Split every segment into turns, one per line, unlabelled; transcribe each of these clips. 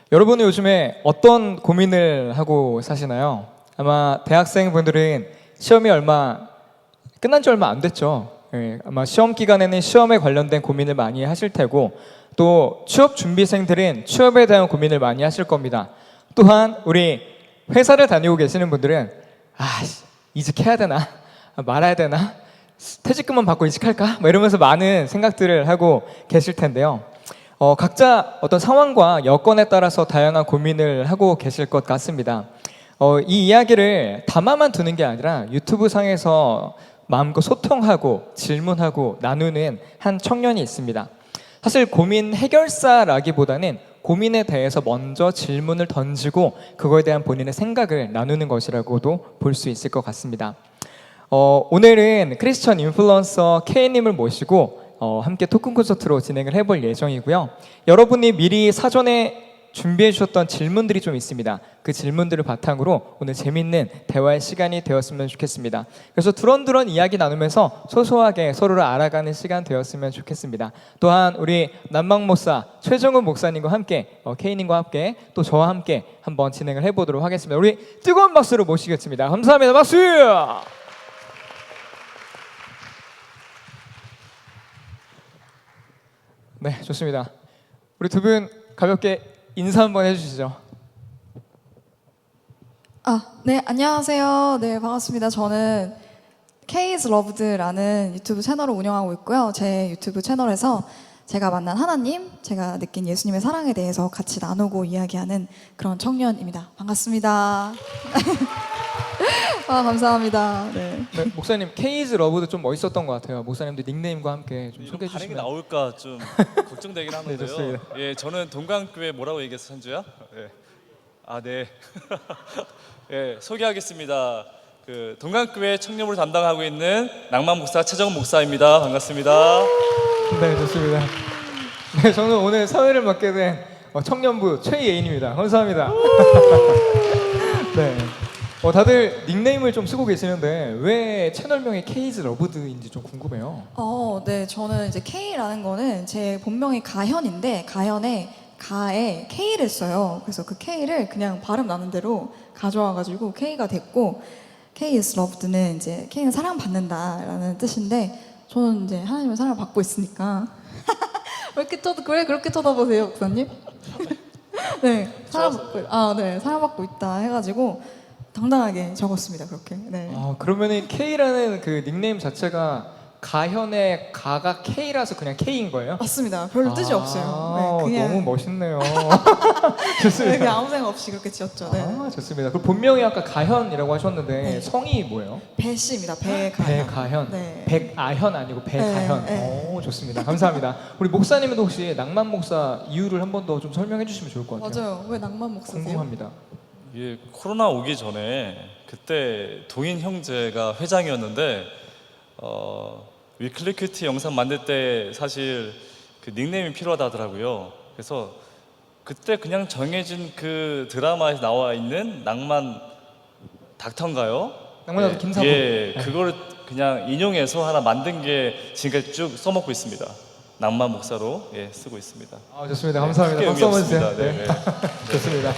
여러분은 요즘에 어떤 고민을 하고 사시나요? 아마 대학생분들은 시험이 끝난 지 얼마 안 됐죠. 예, 아마 시험 기간에는 시험에 관련된 고민을 많이 하실 테고, 또 취업 준비생들은 취업에 대한 고민을 많이 하실 겁니다. 또한 우리 회사를 다니고 계시는 분들은 이직해야 되나? 말아야 되나? 퇴직금만 받고 이직할까? 이러면서 많은 생각들을 하고 계실 텐데요. 각자 어떤 상황과 여건에 따라서 다양한 고민을 하고 계실 것 같습니다. 이 이야기를 담아만 두는 게 아니라 유튜브 상에서 마음껏 소통하고 질문하고 나누는 한 청년이 있습니다. 사실 고민 해결사라기보다는 고민에 대해서 먼저 질문을 던지고 그거에 대한 본인의 생각을 나누는 것이라고도 볼 수 있을 것 같습니다. 오늘은 크리스천 인플루언서 K님을 모시고 함께 토큰 콘서트로 진행을 해볼 예정이고요. 여러분이 미리 사전에 준비해 주셨던 질문들이 좀 있습니다. 그 질문들을 바탕으로 오늘 재밌는 대화의 시간이 되었으면 좋겠습니다. 그래서 두런두런 이야기 나누면서 소소하게 서로를 알아가는 시간 되었으면 좋겠습니다. 또한 우리 남방목사 최정훈 목사님과 함께 K님과 함께 또 저와 함께 한번 진행을 해보도록 하겠습니다. 우리 뜨거운 박수로 모시겠습니다. 감사합니다. 박수! 네, 좋습니다. 우리 두 분 가볍게 인사 한번 해주시죠.
네, 안녕하세요. 네, 반갑습니다. 저는 K's Loved라는 유튜브 채널을 운영하고 있고요. 제 유튜브 채널에서 제가 만난 하나님, 제가 느낀 예수님의 사랑에 대해서 같이 나누고 이야기하는 그런 청년입니다. 반갑습니다. 감사합니다. 네.
네, 목사님 K's 러브도 좀 멋있었던 것 같아요. 목사님들 닉네임과 함께 좀 소개해
반응이
주시면.
나올까 좀 걱정되긴 하는데요.
네, 좋습니다.
예, 저는 동강교회 뭐라고 얘기했어, 선주야? 예. 네. 예, 소개하겠습니다. 그 동강교회 청년부를 담당하고 있는 낭만 목사 최정훈 목사입니다. 반갑습니다.
네, 좋습니다. 네, 저는 오늘 사회를 맡게 된 청년부 최예인입니다. 감사합니다. 네. 다들 닉네임을 좀 쓰고 계시는데 왜 채널명이 K's 러브드인지 좀 궁금해요.
네, 저는 이제 K라는 거는 제 본명이 가현인데 가현에 가에 K를 써요. 그래서 그 K를 그냥 발음 나는 대로 가져와가지고 K가 됐고, K is loved는 이제 K는 사랑받는다라는 뜻인데, 저는 이제 하나님의 사랑을 받고 있으니까 왜 그렇게 쳐다보세요, 목사님? 네, 사랑받고 있다 해가지고 당당하게 적었습니다. 그렇게. 네.
그러면은 K라는 그 닉네임 자체가 가현의 가가 K라서 그냥 K인 거예요?
맞습니다. 별로 뜻이 없어요. 네, 그냥
너무 멋있네요.
네,
좋습니다.
그냥 아무 생각 없이 그렇게 지었죠. 네.
좋습니다. 그럼 본명이 아까 가현이라고 하셨는데
네.
성이 뭐예요?
배씨입니다. 배가현.
백가현.
네.
백아현 아니고 백가현.
네.
좋습니다. 감사합니다. 우리 목사님은 혹시 낭만 목사 이유를 한 번 더 좀 설명해 주시면 좋을 것 같아요.
맞아요. 왜 낭만 목사세요?
궁금합니다.
예, 코로나 오기 전에 그때 동인 형제가 회장이었는데 위클리 큐티 영상 만들 때 사실 그 닉네임이 필요하다 하더라고요. 그래서 그때 그냥 정해진 그 드라마에 나와 있는 낭만 닥터인가요?
낭만 닥터 김사부.
예, 그거를 그냥 인용해서 하나 만든 게 지금까지 쭉 써먹고 있습니다. 낭만 목사로 쓰고 있습니다.
좋습니다. 감사합니다.
크게
박수 한번
의미
주세요.
없습니다.
네.
네.
좋습니다.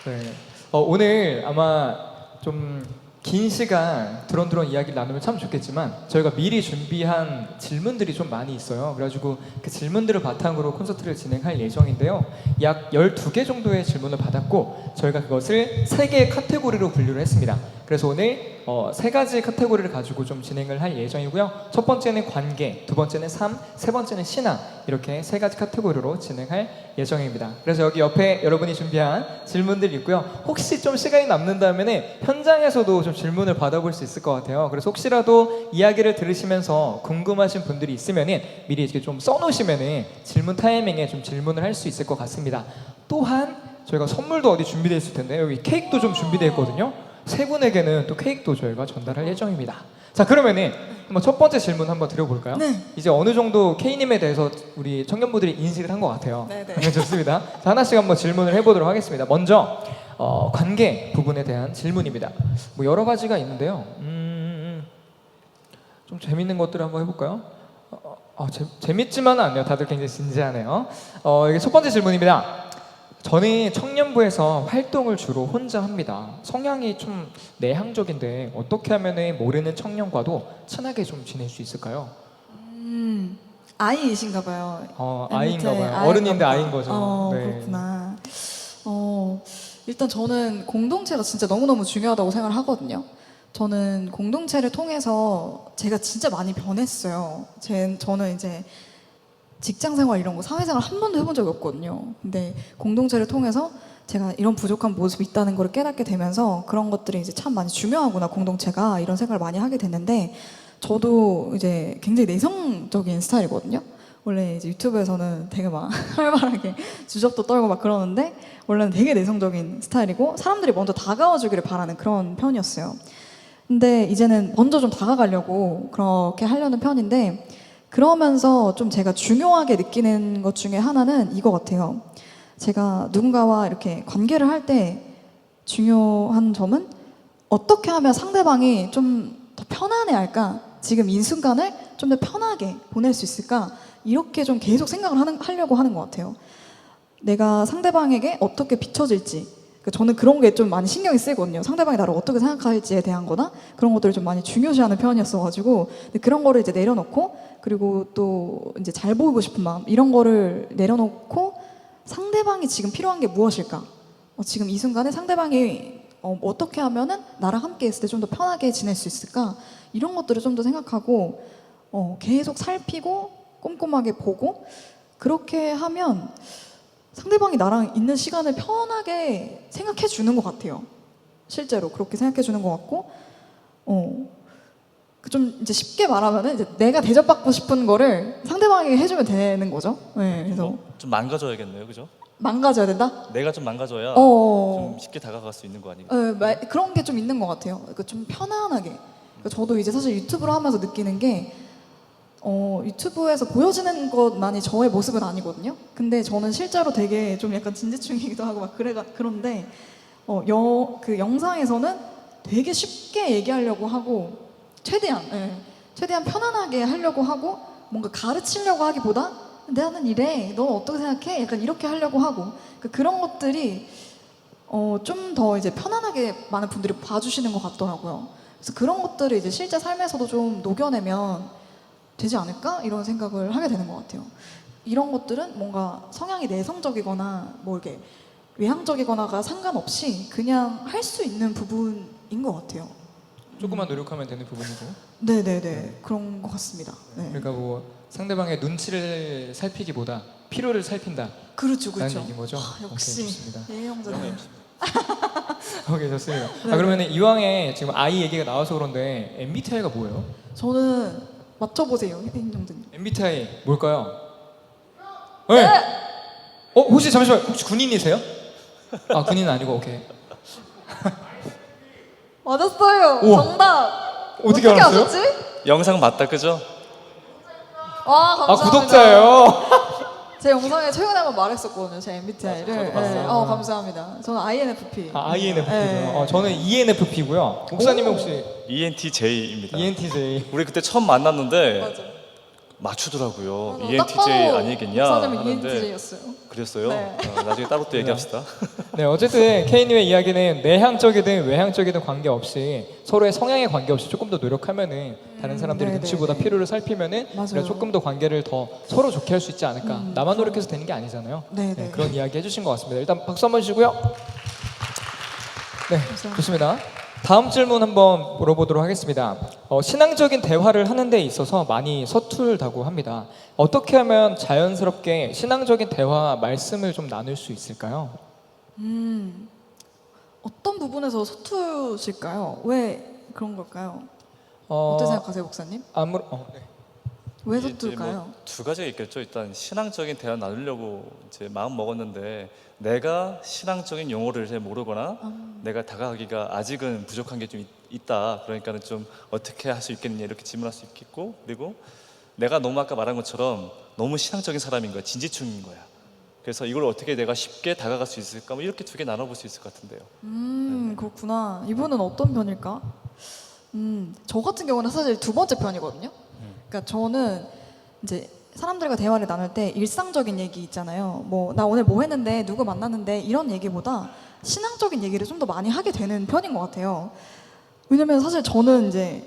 네. 오늘 아마 좀 긴 시간 두런두런 이야기를 나누면 참 좋겠지만 저희가 미리 준비한 질문들이 좀 많이 있어요. 그래가지고 그 질문들을 바탕으로 콘서트를 진행할 예정인데요. 약 12개 정도의 질문을 받았고 저희가 그것을 3개의 카테고리로 분류를 했습니다. 그래서 오늘 3가지 카테고리를 가지고 좀 진행을 할 예정이고요. 첫 번째는 관계, 두 번째는 삶, 세 번째는 신앙, 이렇게 3가지 카테고리로 진행할 예정입니다. 그래서 여기 옆에 여러분이 준비한 질문들이 있고요. 혹시 좀 시간이 남는다면 현장에서도 좀 질문을 받아볼 수 있을 것 같아요. 그래서 혹시라도 이야기를 들으시면서 궁금하신 분들이 있으면 미리 이렇게 좀 써놓으시면 질문 타이밍에 좀 질문을 할 수 있을 것 같습니다. 또한 저희가 선물도 어디 준비되어 있을 텐데 여기 케이크도 좀 준비되어 있거든요. 세 분에게는 또 케이크도 저희가 전달할 예정입니다. 자, 그러면은 한번 첫 번째 질문 한번 드려볼까요?
네.
이제 어느 정도 K님에 대해서 우리 청년분들이 인식을 한 것 같아요.
네.
좋습니다. 자, 하나씩 한번 질문을 해보도록 하겠습니다. 먼저 관계 부분에 대한 질문입니다. 뭐 여러 가지가 있는데요. 좀 재밌는 것들을 한번 해볼까요? 재밌지만은 않네요. 다들 굉장히 진지하네요. 이게 첫 번째 질문입니다. 저는 청년부에서 활동을 주로 혼자 합니다. 성향이 좀 내향적인데 어떻게 하면 모르는 청년과도 친하게 좀 지낼 수 있을까요?
아이이신가 봐요.
아이인가
MBTI
봐요. 어른인데
아이인가
아이인
보다.
거죠. 네.
그렇구나. 일단 저는 공동체가 진짜 너무너무 중요하다고 생각을 하거든요. 저는 공동체를 통해서 제가 진짜 많이 변했어요. 저는 이제 직장 생활 이런 거 사회생활 한 번도 해본 적이 없거든요. 근데 공동체를 통해서 제가 이런 부족한 모습이 있다는 걸 깨닫게 되면서 그런 것들이 이제 참 많이 중요하구나 공동체가 이런 생각을 많이 하게 됐는데 저도 이제 굉장히 내성적인 스타일이거든요. 원래 이제 유튜브에서는 되게 막 활발하게 주접도 떨고 막 그러는데 원래는 되게 내성적인 스타일이고 사람들이 먼저 다가와 주기를 바라는 그런 편이었어요. 근데 이제는 먼저 좀 다가가려고 그렇게 하려는 편인데 그러면서 좀 제가 중요하게 느끼는 것 중에 하나는 이거 같아요. 제가 누군가와 이렇게 관계를 할 때 중요한 점은 어떻게 하면 상대방이 좀 더 편안해 할까? 지금 이 순간을 좀 더 편하게 보낼 수 있을까? 이렇게 좀 계속 생각을 하려고 하는 것 같아요. 내가 상대방에게 어떻게 비춰질지. 그러니까 저는 그런 게 좀 많이 신경이 쓰이거든요. 상대방이 나를 어떻게 생각할지에 대한 거나 그런 것들을 좀 많이 중요시하는 편이었어가지고 근데 그런 거를 이제 내려놓고 그리고 또 이제 잘 보이고 싶은 마음 이런 거를 내려놓고 상대방이 지금 필요한 게 무엇일까? 지금 이 순간에 상대방이 어떻게 하면은 나랑 함께 있을 때 좀 더 편하게 지낼 수 있을까? 이런 것들을 좀 더 생각하고 계속 살피고 꼼꼼하게 보고 그렇게 하면 상대방이 나랑 있는 시간을 편하게 생각해 주는 것 같아요. 실제로 그렇게 생각해 주는 것 같고, 좀 이제 쉽게 말하면은 이제 내가 대접받고 싶은 거를 상대방에게 해주면 되는 거죠. 네, 그래서
좀 망가져야겠네요, 그죠?
망가져야 된다.
내가 좀 망가져야
어,
좀 쉽게 다가갈 수 있는 거 아니겠어요?
그런 게 좀 있는 것 같아요. 그러니까 좀 편안하게. 그러니까 저도 이제 사실 유튜브를 하면서 느끼는 게 유튜브에서 보여지는 것만이 저의 모습은 아니거든요. 근데 저는 실제로 되게 좀 약간 진지충이기도 하고 막 그런데 그 영상에서는 되게 쉽게 얘기하려고 하고 최대한 편안하게 하려고 하고 뭔가 가르치려고 하기보다 나는 이래, 넌 어떻게 생각해? 약간 이렇게 하려고 하고 그런 것들이 좀 더 이제 편안하게 많은 분들이 봐주시는 것 같더라고요. 그래서 그런 것들을 이제 실제 삶에서도 좀 녹여내면 되지 않을까? 이런 생각을 하게 되는 것 같아요. 이런 것들은 뭔가 성향이 내성적이거나 뭐 이렇게 외향적이거나가 상관없이 그냥 할 수 있는 부분인 것 같아요.
조금만 노력하면 되는 부분이고.
네네네. 그런 것 같습니다. 네.
그러니까 뭐 상대방의 눈치를 살피기보다 필요를 살핀다.
그렇죠,
라는
그렇죠.
얘기인 거죠?
역시
오케이, 좋습니다.
예 형제님.
오케이, 좋습니다.
네.
그러면 이왕에 지금 아이 얘기가 나와서 그런데 MBTI가 뭐예요?
저는 맞춰보세요, 혜인 형제님.
MBTI 뭘까요? 네. 혹시 잠시만 혹시 군인이세요? 아 군인은 아니고 오케이.
맞았어요.
우와.
정답.
어떻게 알았어요?
아셨지?
영상 맞다, 그죠?
와
아
감사합니다.
구독자예요.
제 영상에 최근에 한번 말했었거든요, 제 MBTI를.
저도 봤어요.
감사합니다. 저는 INFP.
아 INFP고요.
네.
저는 ENFP고요. 목사님은 혹시
ENTJ입니다.
ENTJ?
우리 그때 처음 만났는데
맞아.
맞추더라고요.
딱
ENTJ
봐도
아니겠냐
목사님은
하는데
ENTJ였어요.
그랬어요?
네.
나중에 따로 또 얘기합시다.
네, 어쨌든 케이님의 이야기는 내향적이든 외향적이든 관계없이 서로의 성향에 관계없이 조금 더 노력하면은 다른 사람들의
네,
눈치보다
네, 네.
필요를 살피면은
맞아요.
우리가 조금 더 관계를 더 서로 좋게 할 수 있지 않을까. 나만 노력해서 되는 게 아니잖아요.
네, 네.
그런 이야기 해주신 것 같습니다. 일단 박수 한번 주시고요. 네,
감사합니다.
좋습니다. 다음 질문 한번 물어보도록 하겠습니다. 신앙적인 대화를 하는 데 있어서 많이 서툴다고 합니다. 어떻게 하면 자연스럽게 신앙적인 대화 말씀을 좀 나눌 수 있을까요?
어떤 부분에서 서투실까요? 왜 그런 걸까요? 어떻게 생각하세요, 목사님?
네.
왜
이제
서툴까요?
뭐두 가지가 있겠죠. 일단 신앙적인 대화 나누려고 이제 마음 먹었는데 내가 신앙적인 용어를 잘 모르거나 내가 다가가기가 아직은 부족한 게 좀 있다. 그러니까는 좀 어떻게 할 수 있겠느냐 이렇게 질문할 수 있겠고 그리고 내가 너무 아까 말한 것처럼 너무 신앙적인 사람인 거야. 진지충인 거야. 그래서 이걸 어떻게 내가 쉽게 다가갈 수 있을까? 뭐 이렇게 두 개 나눠볼 수 있을 것 같은데요.
그렇구나. 이분은 어떤 편일까? 저 같은 경우는 사실 두 번째 편이거든요. 그러니까 저는 이제 사람들과 대화를 나눌 때 일상적인 얘기 있잖아요. 뭐 나 오늘 뭐 했는데 누구 만났는데 이런 얘기보다 신앙적인 얘기를 좀 더 많이 하게 되는 편인 것 같아요. 왜냐면 사실 저는 이제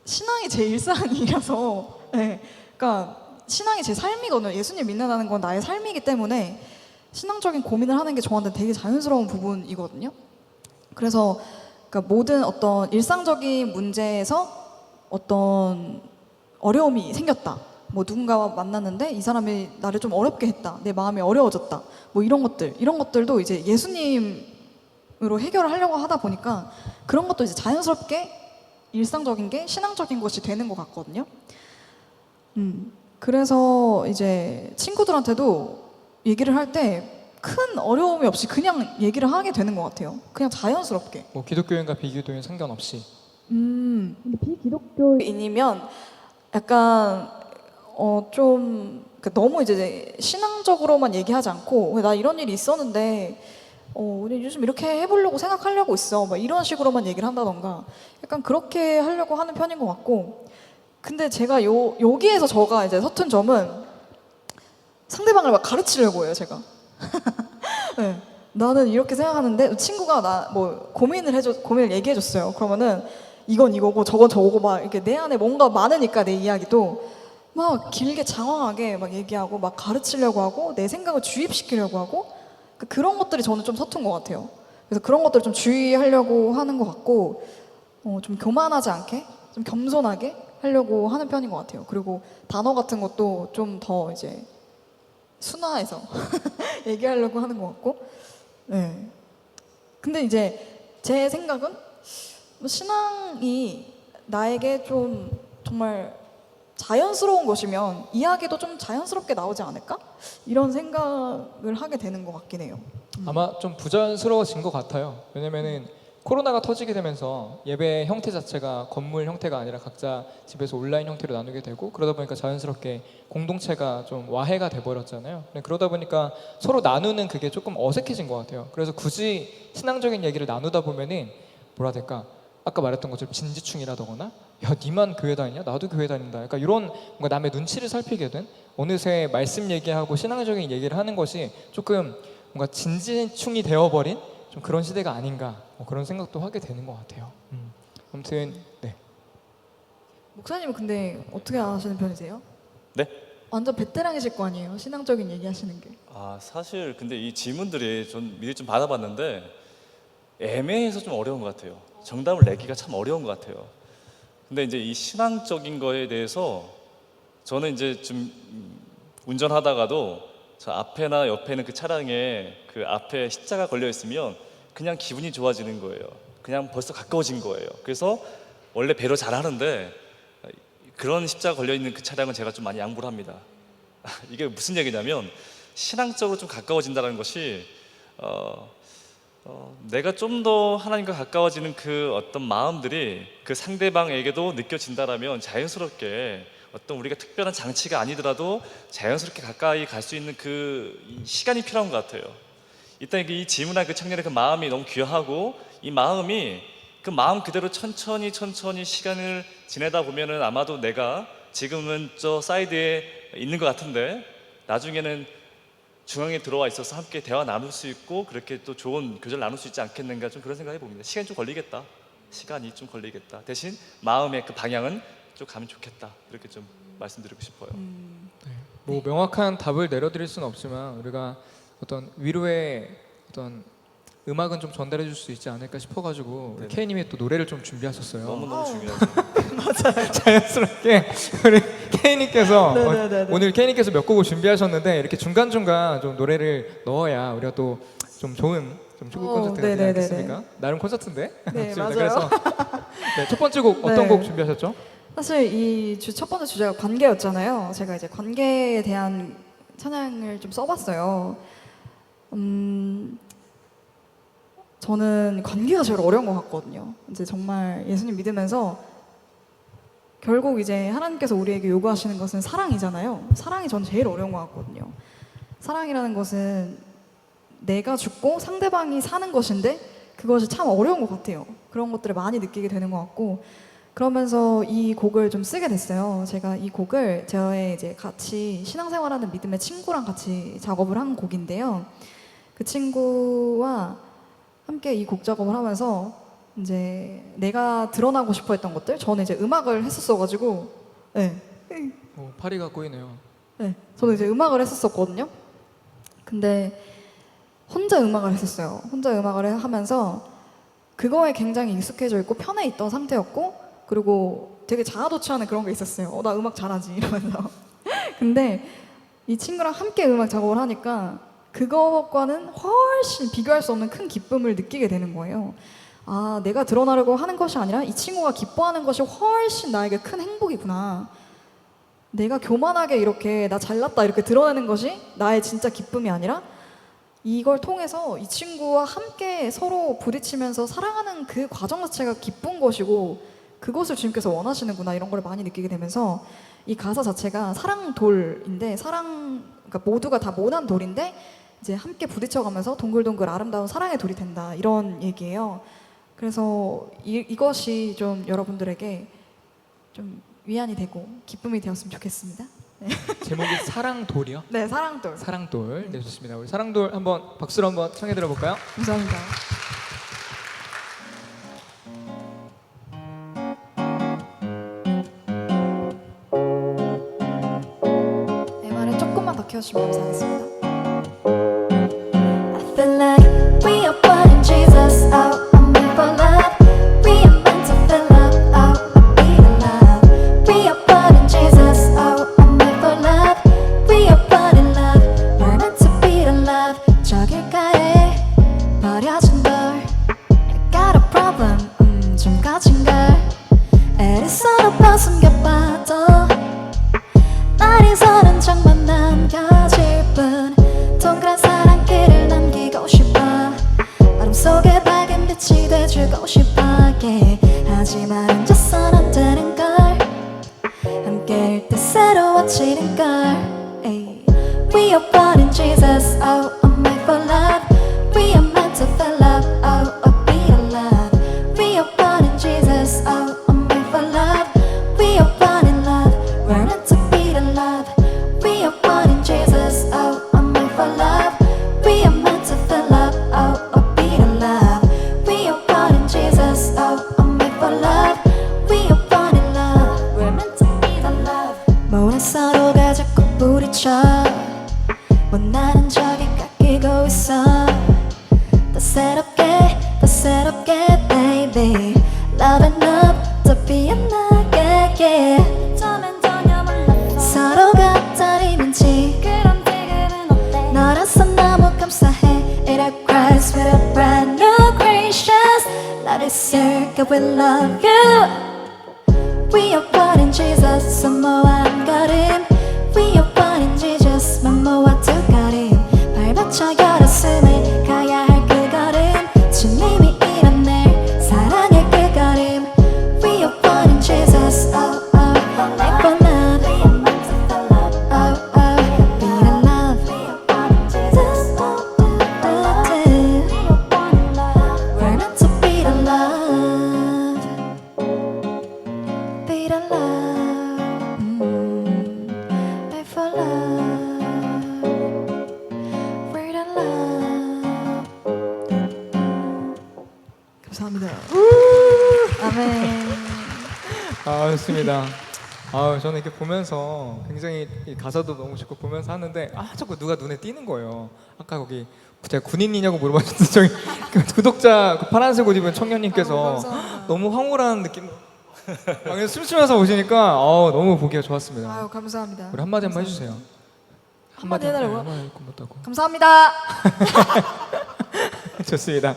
신앙이 제 일상이라서, 네, 그러니까 신앙이 제 삶이거든요. 예수님 믿는다는 건 나의 삶이기 때문에 신앙적인 고민을 하는 게 저한테 되게 자연스러운 부분이거든요. 그래서 그러니까 모든 어떤 일상적인 문제에서 어떤 어려움이 생겼다. 뭐 누군가와 만났는데 이 사람이 나를 좀 어렵게 했다. 내 마음이 어려워졌다. 뭐 이런 것들도 이제 예수님으로 해결을 하려고 하다 보니까 그런 것도 이제 자연스럽게 일상적인 게 신앙적인 것이 되는 것 같거든요. 그래서 이제 친구들한테도 얘기를 할 때 큰 어려움이 없이 그냥 얘기를 하게 되는 것 같아요. 그냥 자연스럽게.
뭐 기독교인과 비기독교인 상관없이.
근데 비기독교인이면 약간 좀 그러니까 너무 이제 신앙적으로만 얘기하지 않고 나 이런 일이 있었는데 우리 요즘 이렇게 해보려고 생각하려고 있어. 막 이런 식으로만 얘기를 한다던가 약간 그렇게 하려고 하는 편인 것 같고. 근데 제가 여기에서 저가 이제 서툰 점은 상대방을 막 가르치려고 해요, 제가. 네. 나는 이렇게 생각하는데 친구가 나 뭐 고민을 얘기해줬어요. 그러면은 이건 이거고 저건 저거고 막 이렇게 내 안에 뭔가 많으니까 내 이야기도 막 길게 장황하게 막 얘기하고 막 가르치려고 하고 내 생각을 주입시키려고 하고 그런 것들이 저는 좀 서툰 것 같아요. 그래서 그런 것들을 좀 주의하려고 하는 것 같고 좀 교만하지 않게 좀 겸손하게 하려고 하는 편인 것 같아요. 그리고 단어 같은 것도 좀 더 이제 순화해서 얘기하려고 하는 것 같고. 네. 근데 이제 제 생각은 뭐 신앙이 나에게 좀 정말 자연스러운 것이면 이야기도 좀 자연스럽게 나오지 않을까? 이런 생각을 하게 되는 것 같긴 해요.
아마 좀 부자연스러워진 것 같아요. 왜냐면은 코로나가 터지게 되면서 예배 형태 자체가 건물 형태가 아니라 각자 집에서 온라인 형태로 나누게 되고 그러다 보니까 자연스럽게 공동체가 좀 와해가 돼버렸잖아요. 그러다 보니까 서로 나누는 그게 조금 어색해진 것 같아요. 그래서 굳이 신앙적인 얘기를 나누다 보면은 뭐라 해야 될까? 아까 말했던 것처럼 진지충이라거나 야 니만 교회 다니냐? 나도 교회 다닌다. 약간 이런 뭔가 남의 눈치를 살피게 된 어느새 말씀 얘기하고 신앙적인 얘기를 하는 것이 조금 뭔가 진지충이 되어버린 좀 그런 시대가 아닌가 뭐 그런 생각도 하게 되는 것 같아요. 아무튼 네.
목사님은 근데 어떻게 하시는 편이세요?
네?
완전 베테랑이실 거 아니에요? 신앙적인 얘기 하시는 게.
아 사실 근데 이 질문들이 좀 미리 좀 받아봤는데 애매해서 좀 어려운 것 같아요. 정답을 내기가 참 어려운 것 같아요. 근데 이제 이 신앙적인 거에 대해서 저는 이제 좀 운전하다가도 저 앞에나 옆에 있는 그 차량에 그 앞에 십자가 걸려 있으면 그냥 기분이 좋아지는 거예요. 그냥 벌써 가까워진 거예요. 그래서 원래 배려 잘 하는데 그런 십자가 걸려 있는 그 차량은 제가 좀 많이 양보를 합니다. 이게 무슨 얘기냐면 신앙적으로 좀 가까워진다는 것이 내가 좀 더 하나님과 가까워지는 그 어떤 마음들이 그 상대방에게도 느껴진다라면 자연스럽게 어떤 우리가 특별한 장치가 아니더라도 자연스럽게 가까이 갈 수 있는 그 시간이 필요한 것 같아요. 일단 이 질문한 그 청년의 그 마음이 너무 귀하고 이 마음이 그 마음 그대로 천천히 시간을 지내다 보면은 아마도 내가 지금은 저 사이드에 있는 것 같은데 나중에는 중앙에 들어와 있어서 함께 대화 나눌 수 있고 그렇게 또 좋은 교제를 나눌 수 있지 않겠는가 좀 그런 생각해 봅니다. 시간이 좀 걸리겠다. 시간이 좀 걸리겠다. 대신 마음의 그 방향은 좀 가면 좋겠다. 이렇게 좀 말씀드리고 싶어요.
뭐 명확한 답을 내려드릴 수는 없지만 우리가 어떤 위로의 어떤 음악은 좀 전달해 줄 수 있지 않을까 싶어가지고 우리
네네.
K님이 또 노래를 좀 준비하셨어요.
너무너무 중요하죠.
자연스럽게 우리 K님께서
네네네네.
오늘 K님께서 몇 곡을 준비하셨는데 이렇게 중간중간 좀 노래를 넣어야 우리가 또 좀 좋은 좀 축구 콘서트가 되지
네네네네.
않겠습니까? 나름 콘서트인데?
네,
맞습니다.
맞아요.
그래서 네, 첫 번째 곡 어떤
네.
곡 준비하셨죠?
사실 이 첫 번째 주제가 관계였잖아요. 제가 이제 관계에 대한 찬양을 좀 써봤어요. 저는 관계가 제일 어려운 것 같거든요. 이제 정말 예수님 믿으면서 결국 이제 하나님께서 우리에게 요구하시는 것은 사랑이잖아요. 사랑이 전 제일 어려운 것 같거든요. 사랑이라는 것은 내가 죽고 상대방이 사는 것인데 그것이 참 어려운 것 같아요. 그런 것들을 많이 느끼게 되는 것 같고 그러면서 이 곡을 좀 쓰게 됐어요. 제가 이 곡을 저의 이제 같이 신앙생활하는 믿음의 친구랑 같이 작업을 한 곡인데요. 그 친구와 함께 이 곡 작업을 하면서 이제 내가 드러나고 싶어 했던 것들, 저는 이제 음악을 했었어가지고, 네,
파리가 꼬이네요.
네, 저는 이제 음악을 했었거든요. 근데 혼자 음악을 했었어요. 혼자 음악을 하면서 그거에 굉장히 익숙해져 있고 편해 있던 상태였고, 그리고 되게 자아도취하는 그런 게 있었어요. 나 음악 잘하지 이러면서. 근데 이 친구랑 함께 음악 작업을 하니까 그거과는 훨씬 비교할 수 없는 큰 기쁨을 느끼게 되는 거예요. 아, 내가 드러나려고 하는 것이 아니라 이 친구가 기뻐하는 것이 훨씬 나에게 큰 행복이구나. 내가 교만하게 이렇게 나 잘났다 이렇게 드러내는 것이 나의 진짜 기쁨이 아니라 이걸 통해서 이 친구와 함께 서로 부딪히면서 사랑하는 그 과정 자체가 기쁜 것이고 그것을 주님께서 원하시는구나 이런 걸 많이 느끼게 되면서 이 가사 자체가 사랑돌인데 그러니까 모두가 다 모난 돌인데 이제 함께 부딪혀가면서 동글동글 아름다운 사랑의 돌이 된다 이런 얘기예요. 그래서 이것이 좀 여러분들에게 좀 위안이 되고 기쁨이 되었으면 좋겠습니다. 네,
제목이 사랑돌이요?
네 사랑돌.
사랑돌. 네, 좋습니다. 우리 사랑돌 한번 박수로 한번 청해 들어볼까요?
감사합니다. MR을 조금만 더 키워주시면 감사하겠습니다.
I feel like we are born in Jesus. Oh, I'm made for love. We are meant to fill up. Oh, I be the love. We are born in Jesus. Oh, I'm made for love. We are born in love. We're meant to be the love. 저 길가에 버려진 돌. I got a problem. 좀 가진 걸. 애를 서로 숨겨봐도 날에서는 정만 남겨질 뿐. 동그란 사랑길을 남기고 싶어. 어둠 속에 밝은 빛이 돼주고 싶어. yeah. 하지만 혼자선 안 되는 걸. 함께일 때 새로워지는 걸. ay. We are born in Jesus. Oh, I'm made for love. We are meant to fill up. Oh, oh, be the love. We are born in Jesus. Oh, I'm made for love. We are born in love. We're meant to be the love. We are born in Jesus. Oh, I'm made for love. We are meant to fill up. Oh, oh, be the love. We are born in Jesus. Oh, I'm made for love. We are born in love. We're meant to be the love. 모든 서로가 자꾸 부딪혀. 원하는 적이 깎이고 있어. 더 새롭게, baby. Love and love, 더 피어나게, yeah. 처음엔 전혀 몰랐어. 서로가 떨리는지. 그런 지금은 어때? 너라서 너무 감사해. It all cries with a brand new creations. Love is circle, we love you. We are born in Jesus, 사모한 걸음. We are born in Jesus, 만모와 두 걸음. 발받쳐 열었음을 가야 할 그 걸음. 주님이 이런 날 사랑의 그 걸음. We are born in Jesus, oh oh, made for love. We are meant to fill up, oh oh, be the love. We are born in Jesus, oh oh, oh. We are born in love. We're meant to be the love. Be the love. Made for love. We're the love.
감사합니다. 아멘.
아, 좋습니다. 아, 저는 이렇게 보면서 굉장히 이 가사도 너무 좋고 보면서 하는데 자꾸 누가 눈에 띄는 거예요. 아까 거기 제가 군인이냐고 물어봤는데 저기 그 구독자 그 파란색 옷 입은 청년님께서
감사합니다.
너무 황홀한 느낌. 그냥 숨쉬면서 오시니까 너무 보기가 좋았습니다.
아유 감사합니다.
우리 한마디 한번 해주세요.
한마디 해달라고요?
한마디 못하고.
감사합니다.
좋습니다.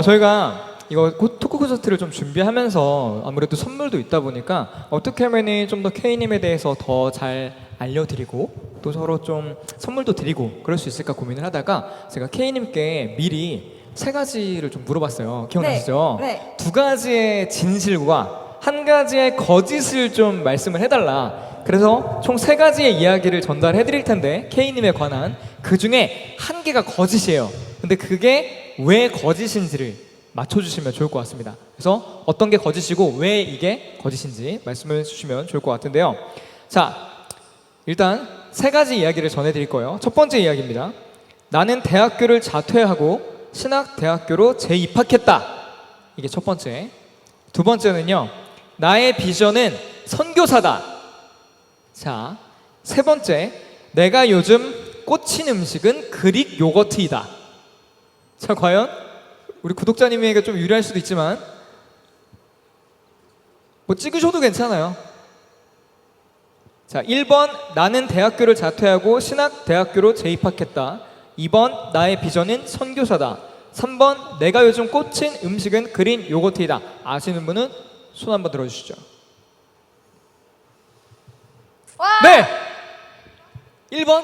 저희가 이거 토크 콘서트를 좀 준비하면서 아무래도 선물도 있다 보니까 어떻게 하면 좀 더 K님에 대해서 더 잘 알려드리고 또 서로 좀 선물도 드리고 그럴 수 있을까 고민을 하다가 제가 K님께 미리 3가지를 좀 물어봤어요. 기억나시죠?
네.
2가지의 진실과 1가지의 거짓을 좀 말씀을 해달라. 그래서 총 3가지의 이야기를 전달해 드릴 텐데 K님에 관한 그 중에 1개가 거짓이에요. 근데 그게 왜 거짓인지를 맞춰주시면 좋을 것 같습니다. 그래서 어떤 게 거짓이고 왜 이게 거짓인지 말씀해 주시면 좋을 것 같은데요. 자, 일단 세 가지 이야기를 전해드릴 거예요. 첫 번째 이야기입니다. 나는 대학교를 자퇴하고 신학대학교로 재입학했다. 이게 첫 번째. 두 번째는요. 나의 비전은 선교사다. 자, 세 번째. 내가 요즘 꽂힌 음식은 그릭 요거트이다. 자, 과연 우리 구독자님에게 좀 유리할 수도 있지만 뭐 찍으셔도 괜찮아요. 자, 1번 나는 대학교를 자퇴하고 신학대학교로 재입학했다. 2번 나의 비전은 선교사다. 3번 내가 요즘 꽂힌 음식은 그린 요거트이다. 아시는 분은 손 한번 들어주시죠. 네! 1번?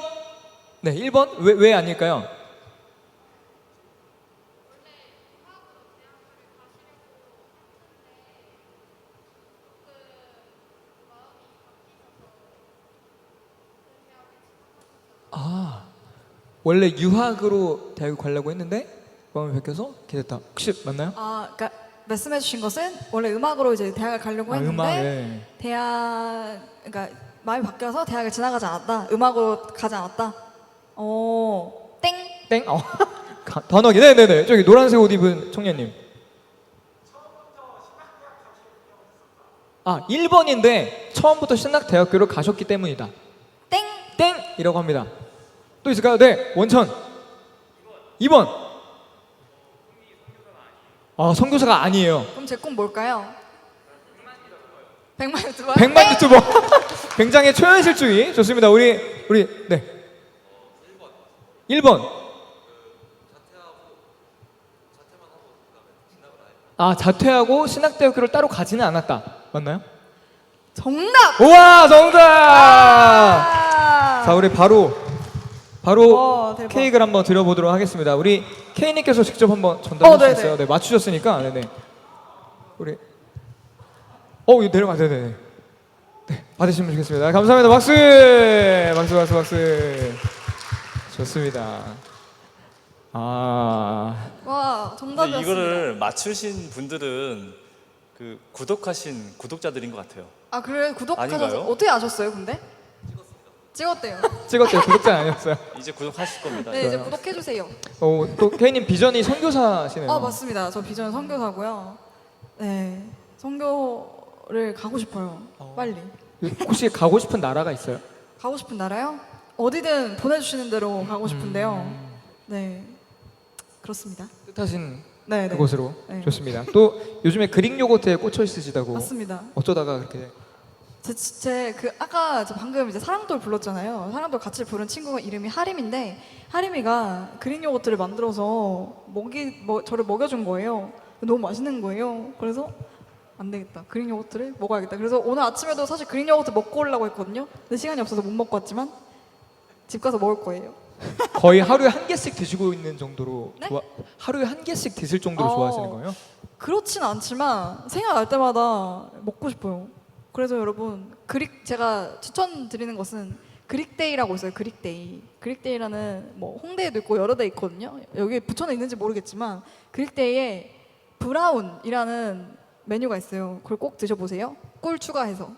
네, 1번? 왜 아닐까요? 원래 유학으로 대학을 가려고 했는데 마음이 바뀌어서 이렇게 됐다. 혹시 맞나요?
그러니까 말씀해주신 것은 원래 음악으로 이제 대학을 가려고 했는데
음악, 네.
그러니까 마음이 바뀌어서 대학을 지나가지 않았다. 음악으로 가지 않았다. 땡.
땡? 단어기. 네네네. 저기 노란색 옷 입은 청년님. 1번인데 처음부터 신학대학교를 가셨기 때문이다.
땡.
땡! 이라고 합니다. 또 있을까요? 네, 원천. 2번. 선교사가 아니에요.
그럼 제 꿈 뭘까요? 100만 유튜버.
100만 유튜버. 굉장히 초현실주의. 좋습니다. 우리 네. 1번. 자퇴하고 신학대학교를 따로 가지는 않았다. 맞나요?
정답.
우와, 정답!
아!
자, 우리 바로
대박.
케이크를 한번 드려보도록 하겠습니다. 우리 케이님께서 직접 한번 전달해
네네.
주셨어요. 네, 맞추셨으니까. 네네. 우리 이거 내려가. 네네. 네, 받으시면 좋겠습니다. 감사합니다. 박수! 박수. 좋습니다.
와,
근데
정답이었습니다.
이거를 맞추신 분들은 그 구독하신 구독자들인 것 같아요.
그래요? 구독하셔서
아닌가요?
어떻게 아셨어요, 근데? 찍었대요.
찍었대요. 구독자 아니었어요.
이제 구독하실 겁니다.
네, 이제
좋아요.
구독해 주세요.
또 케이님 비전이 선교사시네요.
맞습니다. 저 비전 선교사고요. 네, 선교를 가고 싶어요. 빨리.
혹시 가고 싶은 나라가 있어요?
가고 싶은 나라요? 어디든 보내주시는 대로 가고 싶은데요. 네, 그렇습니다.
뜻하신
네, 네.
그곳으로.
네.
좋습니다. 또 요즘에 그릭 요거트에 꽂혀 있으시다고.
맞습니다.
어쩌다가 그렇게.
아까 저 방금 이제 사랑돌 불렀잖아요. 사랑돌 같이 부른 친구가 이름이 하림인데 하림이가 그릭 요거트를 만들어서 저를 먹여준 거예요. 너무 맛있는 거예요. 그래서 안 되겠다. 그릭 요거트를 먹어야겠다. 그래서 오늘 아침에도 사실 그릭 요거트 먹고 오려고 했거든요. 근데 시간이 없어서 못 먹고 왔지만 집 가서 먹을 거예요.
거의 하루에 한 개씩 드시고 있는 정도로
네?
하루에 한 개씩 드실 정도로 좋아하시는 거예요?
그렇진 않지만 생각날 때마다 먹고 싶어요. 그래서 여러분 제가 추천드리는 것은 그릭데이라고 있어요. 그릭데이. 그릭데이라는 홍대에도 있고 여러 데 있거든요. 여기 부천에 있는지 모르겠지만 그릭데이에 브라운이라는 메뉴가 있어요. 그걸 꼭 드셔보세요. 꿀 추가해서.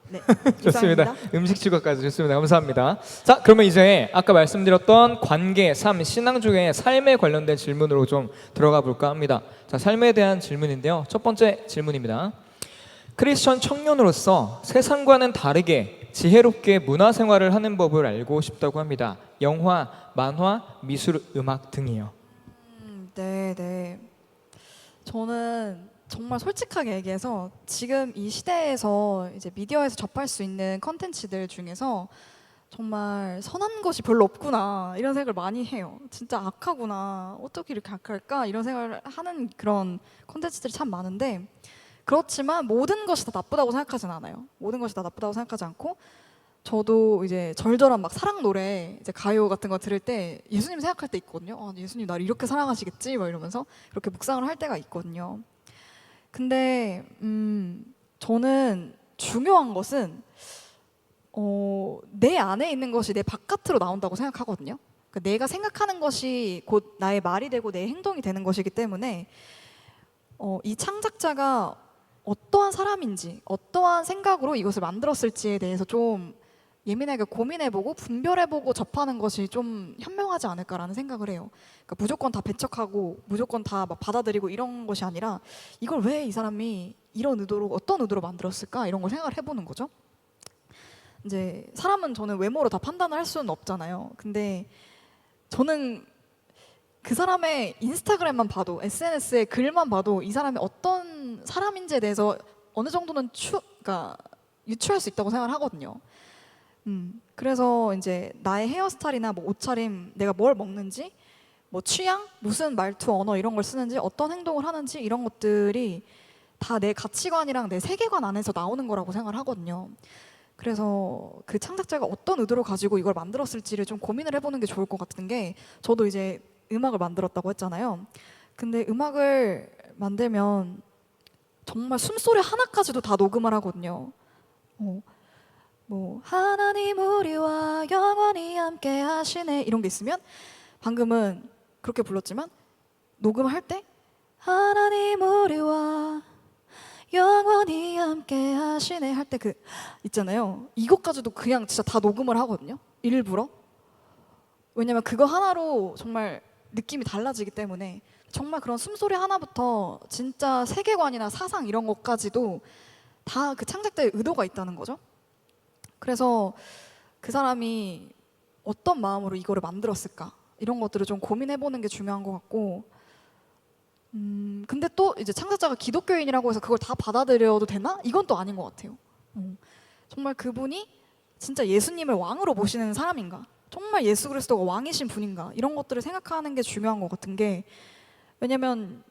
네,
좋습니다.
이상입니다.
음식 추가까지 좋습니다. 감사합니다. 자, 그러면 이제 아까 말씀드렸던 관계, 삶, 신앙 중에 삶에 관련된 질문으로 좀 들어가 볼까 합니다. 자, 삶에 대한 질문인데요. 첫 번째 질문입니다. 크리스천 청년으로서 세상과는 다르게 지혜롭게 문화생활을 하는 법을 알고 싶다고 합니다. 영화, 만화, 미술, 음악 등이요.
네. 저는 정말 솔직하게 얘기해서 지금 이 시대에서 이제 미디어에서 접할 수 있는 컨텐츠들 중에서 정말 선한 것이 별로 없구나 이런 생각을 많이 해요. 진짜 악하구나. 어떻게 이렇게 악할까? 이런 생각을 하는 그런 컨텐츠들이 참 많은데 그렇지만 모든 것이 다 나쁘다고 생각하진 않아요. 모든 것이 다 나쁘다고 생각하지 않고 저도 이제 절절한 막 사랑 노래, 이제 가요 같은 거 들을 때 예수님 생각할 때 있거든요. 예수님 나를 이렇게 사랑하시겠지? 막 이러면서 이렇게 묵상을 할 때가 있거든요. 근데 저는 중요한 것은 내 안에 있는 것이 내 바깥으로 나온다고 생각하거든요. 그러니까 내가 생각하는 것이 곧 나의 말이 되고 내 행동이 되는 것이기 때문에 이 창작자가 어떠한 사람인지, 어떠한 생각으로 이것을 만들었을지에 대해서 좀 예민하게 고민해보고 분별해보고 접하는 것이 좀 현명하지 않을까라는 생각을 해요. 그러니까 무조건 다 배척하고 무조건 다 막 받아들이고 이런 것이 아니라 이걸 왜 이 사람이 이런 의도로 어떤 의도로 만들었을까 이런 걸 생각을 해보는 거죠. 이제 사람은 저는 외모로 다 판단을 할 수는 없잖아요. 근데 저는 그 사람의 인스타그램만 봐도 SNS의 글만 봐도 이 사람이 어떤 사람인지에 대해서 어느 정도는 그러니까 유추할 수 있다고 생각을 하거든요. 그래서 이제 나의 헤어스타일이나 뭐 옷차림, 내가 뭘 먹는지, 뭐 취향, 무슨 말투, 언어 이런 걸 쓰는지, 어떤 행동을 하는지 이런 것들이 다 내 가치관이랑 내 세계관 안에서 나오는 거라고 생각을 하거든요. 그래서 그 창작자가 어떤 의도로 가지고 이걸 만들었을지를 좀 고민을 해보는 게 좋을 것 같은 게, 저도 이제 음악을 만들었다고 했잖아요. 근데 음악을 만들면 정말 숨소리 하나까지도 다 녹음을 하거든요. 뭐 하나님 우리와 영원히 함께 하시네 이런 게 있으면 방금은 그렇게 불렀지만 녹음할 때 하나님 우리와 영원히 함께 하시네 할 때 그 있잖아요. 이것까지도 그냥 진짜 다 녹음을 하거든요. 일부러. 왜냐면 그거 하나로 정말 느낌이 달라지기 때문에 정말 그런 숨소리 하나부터 진짜 세계관이나 사상 이런 것까지도 다 그 창작자의 의도가 있다는 거죠. 그래서 그 사람이 어떤 마음으로 이거를 만들었을까 이런 것들을 좀 고민해보는 게 중요한 것 같고, 근데 또 이제 창작자가 기독교인이라고 해서 그걸 다 받아들여도 되나? 이건 또 아닌 것 같아요. 정말 그분이 진짜 예수님을 왕으로 모시는 사람인가? 정말 예수 그리스도가 왕이신 분인가? 이런 것들을 생각하는 게 중요한 것 같은 게, 왜냐면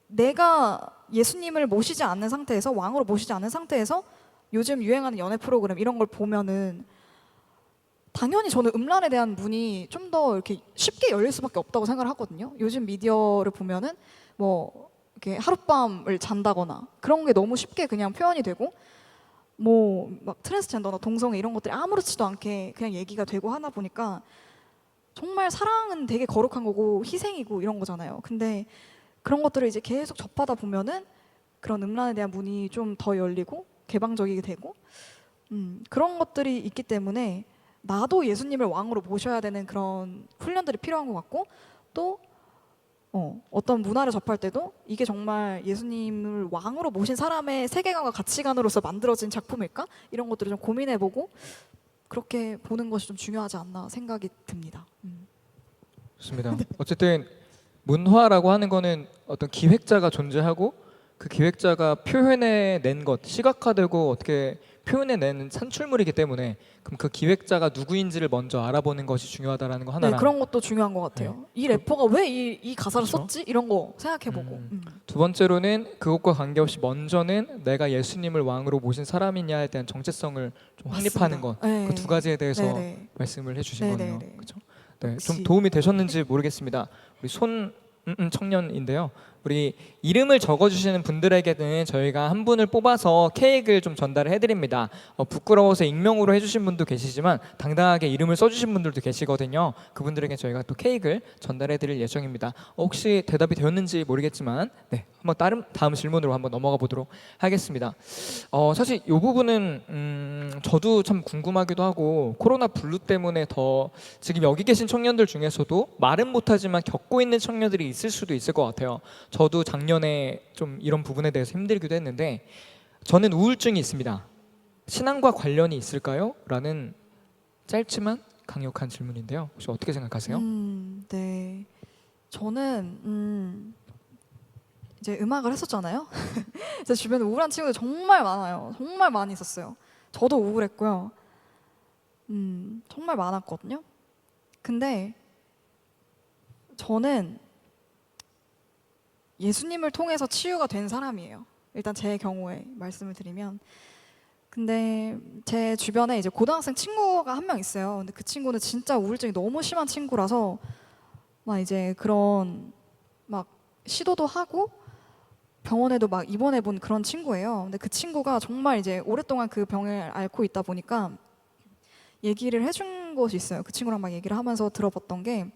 내가 예수님을 모시지 않는 상태에서, 왕으로 모시지 않는 상태에서 요즘 유행하는 연애 프로그램 이런 걸 보면은 당연히 저는 음란에 대한 문이 좀 더 이렇게 쉽게 열릴 수밖에 없다고 생각을 하거든요. 요즘 미디어를 보면은 뭐 이렇게 하룻밤을 잔다거나 그런 게 너무 쉽게 그냥 표현이 되고, 뭐 막 트랜스젠더나 동성애 이런 것들이 아무렇지도 않게 그냥 얘기가 되고 하다 보니까 정말 사랑은 되게 거룩한 거고 희생이고 이런 거잖아요. 근데 그런 것들을 이제 계속 접하다 보면은 그런 음란에 대한 문이 좀 더 열리고 개방적이게 되고, 그런 것들이 있기 때문에 나도 예수님을 왕으로 모셔야 되는 그런 훈련들이 필요한 것 같고, 또 어떤 문화를 접할 때도 이게 정말 예수님을 왕으로 모신 사람의 세계관과 가치관으로서 만들어진 작품일까? 이런 것들을 좀 고민해보고 그렇게 보는 것이 좀 중요하지 않나 생각이 듭니다.
좋습니다. 어쨌든 문화라고 하는 거는 어떤 기획자가 존재하고 그 기획자가 표현해낸 것, 시각화되고 어떻게 표현해내는 산출물이기 때문에, 그럼 그 기획자가 누구인지를 먼저 알아보는 것이 중요하다라는 거 하나랑,
네, 그런 것도 중요한 것 같아요.
네.
이 래퍼가 왜 이 가사를
그렇죠.
썼지? 이런 거 생각해보고.
두 번째로는 그것과 관계없이 먼저는 내가 예수님을 왕으로 모신 사람이냐에 대한 정체성을 좀 확립하는 것,
네.
그 두 가지에 대해서
네네.
말씀을 해주신
네네네.
거네요. 그렇죠? 네,
역시.
좀 도움이 되셨는지 모르겠습니다. 우리 손 청년인데요. 우리 이름을 적어주시는 분들에게는 저희가 한 분을 뽑아서 케이크를 좀 전달을 해드립니다. 부끄러워서 익명으로 해주신 분도 계시지만 당당하게 이름을 써주신 분들도 계시거든요. 그분들에게 저희가 또 케이크를 전달해드릴 예정입니다. 혹시 대답이 되었는지 모르겠지만, 네, 한번 다음 질문으로 한번 넘어가 보도록 하겠습니다. 사실 이 부분은 저도 참 궁금하기도 하고, 코로나 블루 때문에 더 지금 여기 계신 청년들 중에서도 말은 못하지만 겪고 있는 청년들이 있을 수도 있을 것 같아요. 저도 작년에 좀 이런 부분에 대해서 힘들기도 했는데, 저는 우울증이 있습니다. 신앙과 관련이 있을까요? 라는 짧지만 강력한 질문인데요. 혹시 어떻게 생각하세요?
네, 저는 이제 음악을 했었잖아요. 제 주변에 우울한 친구들 정말 많아요. 정말 많이 있었어요. 저도 우울했고요. 정말 많았거든요. 근데 저는 예수님을 통해서 치유가 된 사람이에요. 일단 제 경우에 말씀을 드리면, 근데 제 주변에 이제 고등학생 친구가 한 명 있어요. 근데 그 친구는 진짜 우울증이 너무 심한 친구라서 막 이제 그런 막 시도도 하고 병원에도 막 입원해 본 그런 친구예요. 근데 그 친구가 정말 이제 오랫동안 그 병을 앓고 있다 보니까 얘기를 해준 것이 있어요. 그 친구랑 막 얘기를 하면서 들어봤던 게,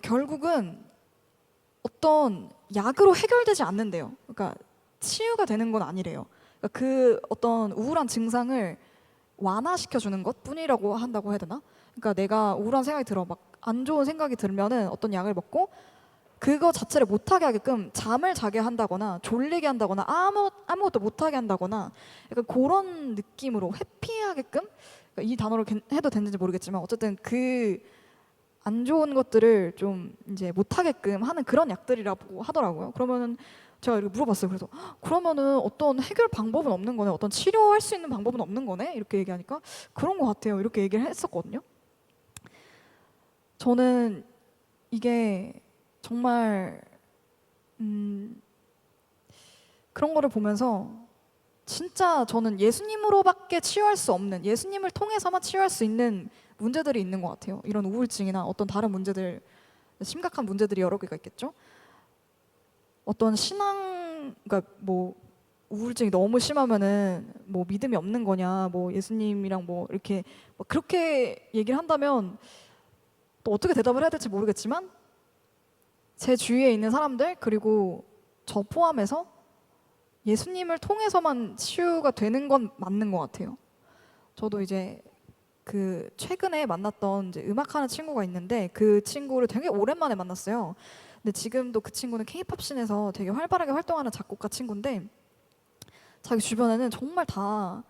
결국은 어떤 약으로 해결되지 않는데요. 그러니까 치유가 되는 건 아니래요. 그러니까 그 어떤 우울한 증상을 완화시켜 주는 것뿐이라고 한다고 해야 되나? 그러니까 내가 우울한 생각이 들어 막 안 좋은 생각이 들면은 어떤 약을 먹고 그거 자체를 못하게 하게끔 잠을 자게 한다거나 졸리게 한다거나 아무것도 못하게 한다거나 약간 그런 느낌으로 회피하게끔 그러니까 이 단어를 해도 되는지 모르겠지만 어쨌든 그 안 좋은 것들을 좀 이제 못하게끔 하는 그런 약들이라고 하더라고요. 그러면은 제가 이렇게 물어봤어요. 그래서 "헉, 그러면은 어떤 해결 방법은 없는 거네? 어떤 치료할 수 있는 방법은 없는 거네? 이렇게 얘기하니까 그런 것 같아요. 이렇게 얘기를 했었거든요. 저는 이게 정말 그런 거를 보면서 진짜 저는 예수님으로밖에 치유할 수 없는 예수님을 통해서만 치유할 수 있는 문제들이 있는 것 같아요. 이런 우울증이나 어떤 다른 문제들 심각한 문제들이 여러 개가 있겠죠. 어떤 신앙 그러니까 뭐 우울증이 너무 심하면은 뭐 믿음이 없는 거냐 뭐 예수님이랑 뭐 이렇게 뭐 그렇게 얘기를 한다면 또 어떻게 대답을 해야 될지 모르겠지만 제 주위에 있는 사람들 그리고 저 포함해서 예수님을 통해서만 치유가 되는 건 맞는 것 같아요. 저도 이제 그 최근에 만났던 이제 음악하는 친구가 있는데 그 친구를 되게 오랜만에 만났어요. 근데 지금도 그 친구는 K-팝 씬에서 되게 활발하게 활동하는 작곡가 친구인데 자기 주변에는 정말 다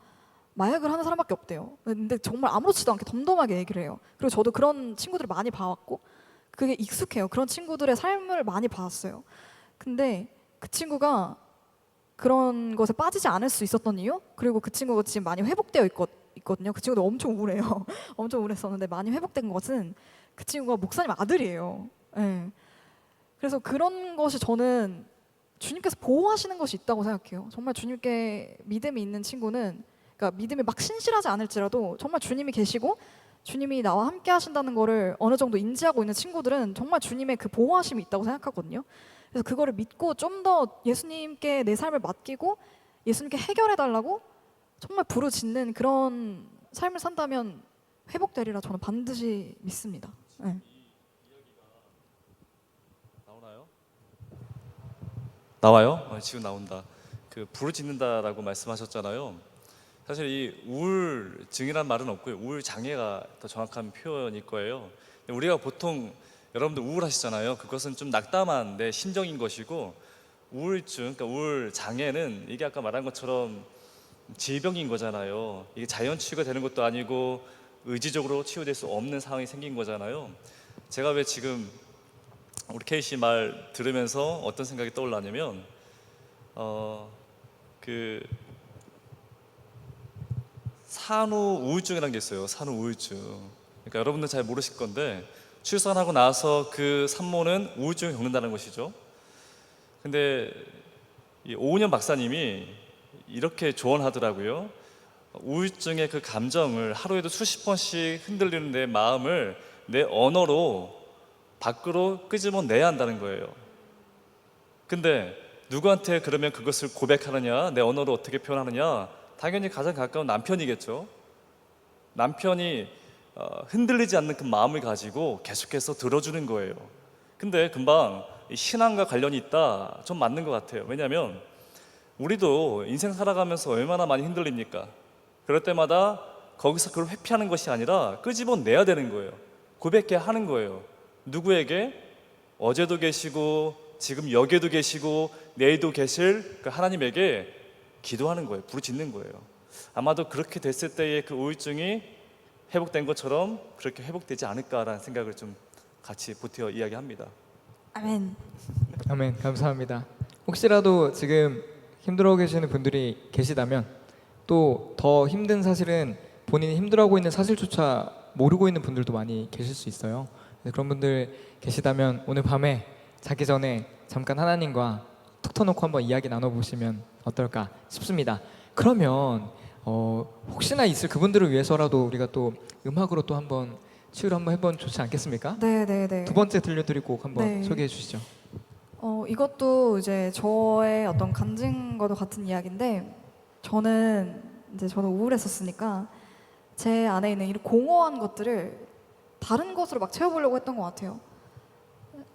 마약을 하는 사람밖에 없대요. 근데 정말 아무렇지도 않게 덤덤하게 얘기를 해요. 그리고 저도 그런 친구들을 많이 봐왔고 그게 익숙해요. 그런 친구들의 삶을 많이 봤어요. 근데 그 친구가 그런 것에 빠지지 않을 수 있었던 이유? 그리고 그 친구가 지금 많이 회복되어 있거든요. 그 친구도 엄청 우울해요. 엄청 우울했었는데 많이 회복된 것은 그 친구가 목사님 아들이에요. 네. 그래서 그런 것이 저는 주님께서 보호하시는 것이 있다고 생각해요. 정말 주님께 믿음이 있는 친구는 그러니까 믿음이 막 신실하지 않을지라도 정말 주님이 계시고 주님이 나와 함께 하신다는 거를 어느 정도 인지하고 있는 친구들은 정말 주님의 그 보호하심이 있다고 생각하거든요. 그래서 그거를 믿고 좀 더 예수님께 내 삶을 맡기고 예수님께 해결해 달라고 정말 부르짖는 그런 삶을 산다면 회복되리라 저는 반드시 믿습니다. 네.
나오나요? 나와요? 지금 나온다. 그 부르짖는다라고 말씀하셨잖아요. 사실 이 우울증이란 말은 없고요. 우울 장애가 더 정확한 표현일 거예요. 우리가 보통 여러분들 우울하시잖아요. 그것은 좀 낙담한 내 심정인 것이고 우울증, 그러니까 우울 장애는 이게 아까 말한 것처럼 질병인 거잖아요. 이게 자연 치유가 되는 것도 아니고 의지적으로 치유될 수 없는 상황이 생긴 거잖아요. 제가 왜 지금 우리 케이 씨 말 들으면서 어떤 생각이 떠올랐냐면 그 산후 우울증이라는 게 있어요. 산후 우울증. 그러니까 여러분들 잘 모르실 건데 출산하고 나서 그 산모는 우울증을 겪는다는 것이죠. 근데 이 오은영 박사님이 이렇게 조언하더라고요. 우울증의 그 감정을 하루에도 수십 번씩 흔들리는 내 마음을 내 언어로 밖으로 끄집어내야 한다는 거예요. 근데 누구한테 그러면 그것을 고백하느냐, 내 언어로 어떻게 표현하느냐? 당연히 가장 가까운 남편이겠죠. 남편이 흔들리지 않는 그 마음을 가지고 계속해서 들어주는 거예요. 근데 금방 신앙과 관련이 있다, 좀 맞는 것 같아요. 왜냐하면 우리도 인생 살아가면서 얼마나 많이 흔들립니까? 그럴 때마다 거기서 그걸 회피하는 것이 아니라 끄집어내야 되는 거예요. 고백해야 하는 거예요. 누구에게? 어제도 계시고 지금 여기에도 계시고 내일도 계실 그 하나님에게 기도하는 거예요. 부르짖는 거예요. 아마도 그렇게 됐을 때의 그 우울증이 회복된 것처럼 그렇게 회복되지 않을까라는 생각을 좀 같이 보태어 이야기합니다.
아멘.
아멘. 감사합니다. 혹시라도 지금 힘들어 계시는 분들이 계시다면 또 더 힘든 사실은 본인이 힘들어하고 있는 사실조차 모르고 있는 분들도 많이 계실 수 있어요. 그런 분들 계시다면 오늘 밤에 자기 전에 잠깐 하나님과 툭 터놓고 한번 이야기 나눠보시면 어떨까 싶습니다. 그러면 혹시나 있을 그분들을 위해서라도 우리가 또 음악으로 또 한번 치유를 한번 해보면 좋지 않겠습니까?
네.
두 번째 들려드릴 곡 한번
네.
소개해 주시죠.
이것도 이제 저의 어떤 간증과도 같은 이야기인데 저는 우울했었으니까 제 안에 있는 이런 공허한 것들을 다른 것으로 막 채워보려고 했던 것 같아요.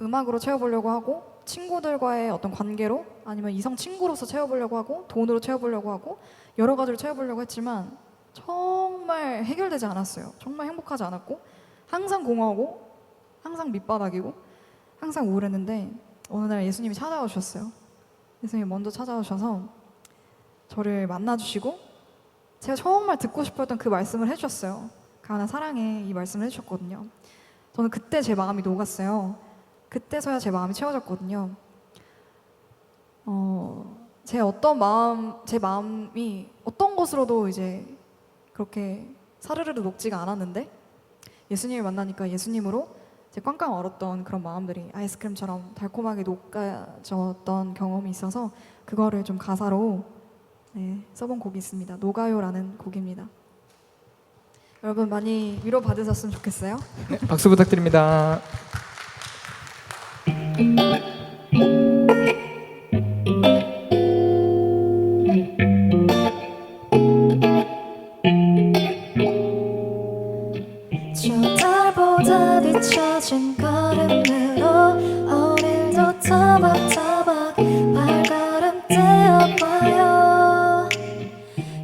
음악으로 채워보려고 하고 친구들과의 어떤 관계로 아니면 이성 친구로서 채워보려고 하고 돈으로 채워보려고 하고 여러 가지로 채워보려고 했지만 정말 해결되지 않았어요. 정말 행복하지 않았고 항상 공허하고 항상 밑바닥이고 항상 우울했는데 어느 날 예수님이 찾아와 주셨어요. 예수님이 먼저 찾아오셔서 저를 만나주시고 제가 정말 듣고 싶었던 그 말씀을 해주셨어요. 가은아 사랑해 이 말씀을 해주셨거든요. 저는 그때 제 마음이 녹았어요. 그때서야 제 마음이 채워졌거든요. 제 마음이 어떤 것으로도 이제 그렇게 사르르르 녹지가 않았는데 예수님을 만나니까 예수님으로 이제 꽝꽝 얼었던 그런 마음들이 아이스크림처럼 달콤하게 녹아졌던 경험이 있어서 그거를 좀 가사로 써본 곡이 있습니다. 녹아요라는 곡입니다. 여러분 많이 위로 받으셨으면 좋겠어요.
네, 박수 부탁드립니다.
저 달보다 뒤처진 걸음으로 오늘도 타박타박 발걸음 떼어봐요.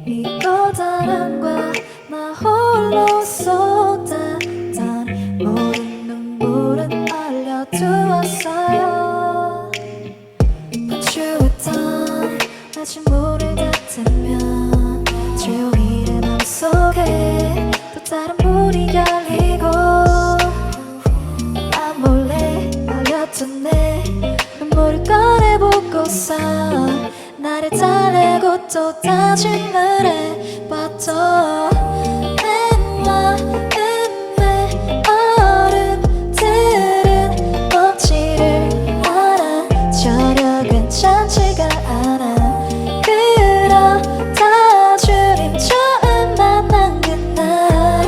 이 고단함과 나 홀로 쏟았던 모든 눈물은 알려두었어요. 추웠던 아침물을 닿으면 조용히 내 맘속에 또 다른 불이 열리고 나 몰래 말렸던 내 눈물을 꺼내보고서 나를 달래고 또 다짐을 해봤던 내 마음의 얼음들은 먹지를 않아 전혀 괜찮지가 않아. 그러다 주님 처음 만난 그날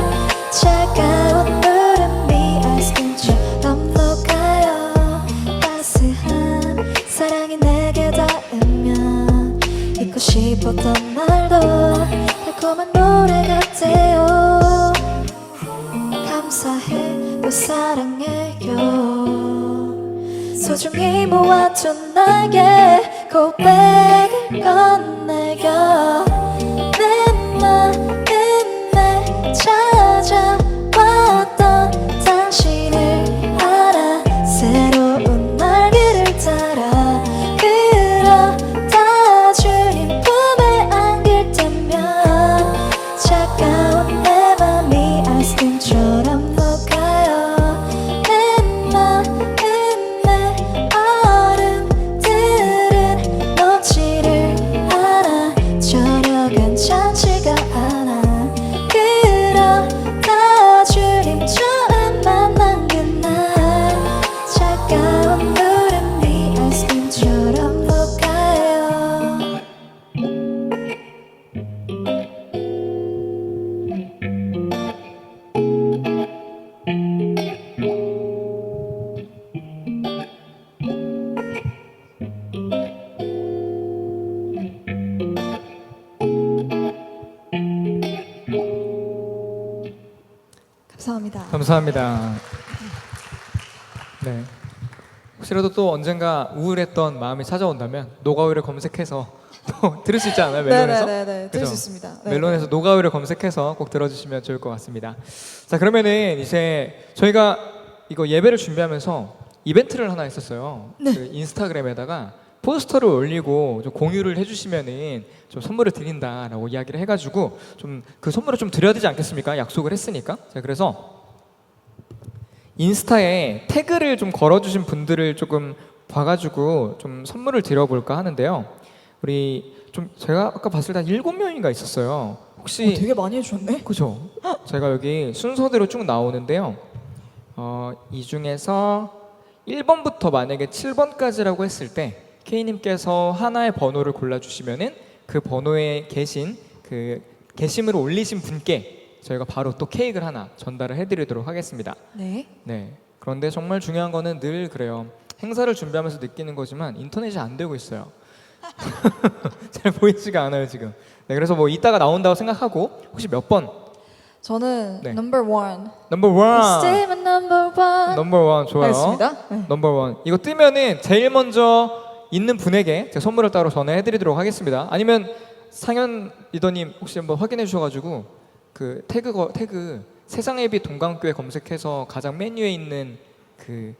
차가운 얼음이 아이스크림처럼 녹아요. 따스한 사랑이 내게 닿으면 잊고 싶었던 날도 달콤한 노래 같아요. 감사해 또 사랑해요. 소중히 모아둔 나의 고백을 건네요. 내 마음에 찾아왔던 당신을 알아 새로운 날개를 달아. 그러다 주님 품에 안길 때면 차가운 내 맘이 아이스크림처럼 녹아요. 내 마음의 얼음들은 녹지를 않아 전혀 괜찮지가 않아. 그러다 주님 처음 만난 그날 차가운 얼음이 아이스크림처럼 녹아요.
감사합니다.
감사합니다. 네. 혹시라도 또 언젠가 우울했던 마음이 찾아온다면 노가우를 검색해서 또 들을 수 있지 않아요? 멜론에서?
네네네 들을
그죠?
수 있습니다. 네.
멜론에서 노가우를 검색해서 꼭 들어주시면 좋을 것 같습니다. 자, 그러면은 이제 저희가 이거 예배를 준비하면서 이벤트를 하나 했었어요.
네.
그 인스타그램에다가 포스터를 올리고 좀 공유를 해주시면은 좀 선물을 드린다라고 이야기를 해가지고 좀 그 선물을 좀 드려야 되지 않겠습니까? 약속을 했으니까. 자, 그래서 인스타에 태그를 좀 걸어주신 분들을 조금 봐가지고 좀 선물을 드려볼까 하는데요. 우리 좀 제가 아까 봤을 때 한 7명인가 있었어요. 혹시
되게 많이 해주셨네.
그죠? 제가 여기 순서대로 쭉 나오는데요. 이 중에서 1번부터 만약에 7번까지라고 했을 때 K님께서 하나의 번호를 골라주시면은 그 번호에 계신 그 게시물을 올리신 분께 저희가 바로 또 케이크를 하나 전달을 해드리도록 하겠습니다.
네.
네. 그런데 정말 중요한 거는 늘 그래요. 행사를 준비하면서 느끼는 거지만 인터넷이 안 되고 있어요. 잘 보이지가 않아요 지금. 네, 그래서 뭐 이따가 나온다고 생각하고 혹시 몇 번?
저는
네.
number one.
넘버 원.
Stay my number one.
넘버 원 좋아요.
하겠습니다. 네.
넘버 원. 이거 뜨면은 제일 먼저 있는 분에게 제가 선물을 따로 전해드리도록 하겠습니다. 아니면 상현 리더님 혹시 한번 확인해 주셔가지고 그 태그 세상의 빛 동강교회 검색해서 가장 맨 위에 있는 그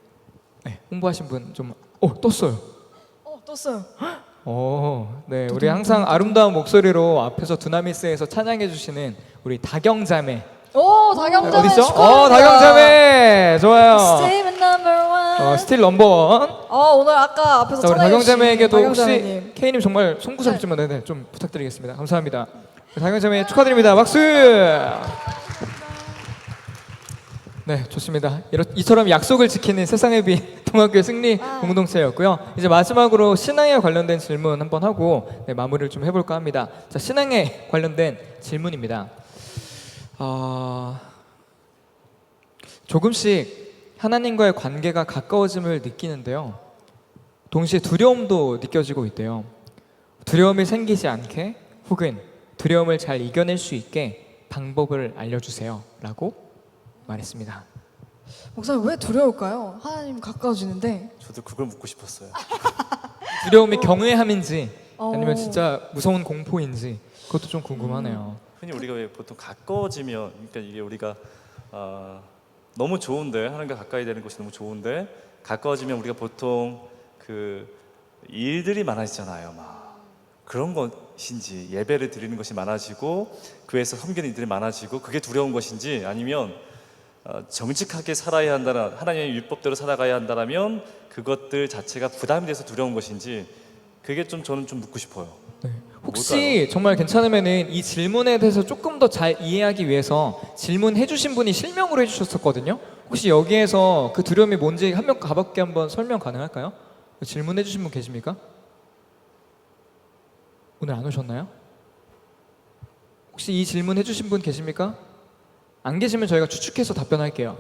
네, 홍보하신 분 좀 떴어요.
떴어요.
네, 우리 항상 아름다운 목소리로 앞에서 두나미스에서 찬양해 주시는 우리 다경자매.
오, 다경자매
어디 있어?
축하드립니다.
다경자매 좋아요.
Stay my number one.
스틸 넘버 원.
오늘 아까 앞에서
자, 우리
찬양해 주신
다경자매에게도 혹시
다경자매님.
K님 정말 손구 잡지만 네네 좀 부탁드리겠습니다. 감사합니다. 다경자매 축하드립니다. 박수. 네, 좋습니다. 이처럼 약속을 지키는 세상의 빛 동학교회 승리 공동체였고요. 이제 마지막으로 신앙에 관련된 질문 한번 하고 네, 마무리를 좀 해볼까 합니다. 자, 신앙에 관련된 질문입니다. 조금씩 하나님과의 관계가 가까워짐을 느끼는데요. 동시에 두려움도 느껴지고 있대요. 두려움이 생기지 않게 혹은 두려움을 잘 이겨낼 수 있게 방법을 알려주세요 라고 말했습니다.
목사님 왜 두려울까요? 하나님 가까워지는데.
저도 그걸 묻고 싶었어요.
두려움이 경외함인지 아니면
어.
진짜 무서운 공포인지 그것도 좀 궁금하네요.
흔히 우리가 왜 보통 가까워지면, 그러니까 이게 우리가 너무 좋은데, 하나님과 가까이 되는 것이 너무 좋은데 가까워지면 우리가 보통 그 일들이 많아지잖아요. 막 그런 것인지, 예배를 드리는 것이 많아지고 교회에서 섬기는 일들이 많아지고 그게 두려운 것인지, 아니면 정직하게 살아야 한다는, 하나님의 율법대로 살아가야 한다면 그것들 자체가 부담이 돼서 두려운 것인지, 그게 좀 저는 좀 묻고 싶어요.
네. 혹시 정말 괜찮으면은 이 질문에 대해서 조금 더 잘 이해하기 위해서 질문해주신 분이 실명으로 해주셨었거든요. 혹시 여기에서 그 두려움이 뭔지 한 명 가볍게 한번 설명 가능할까요? 질문해주신 분 계십니까? 오늘 안 오셨나요? 혹시 이 질문 해주신 분 계십니까? 안 계시면 저희가 추측해서 답변할게요.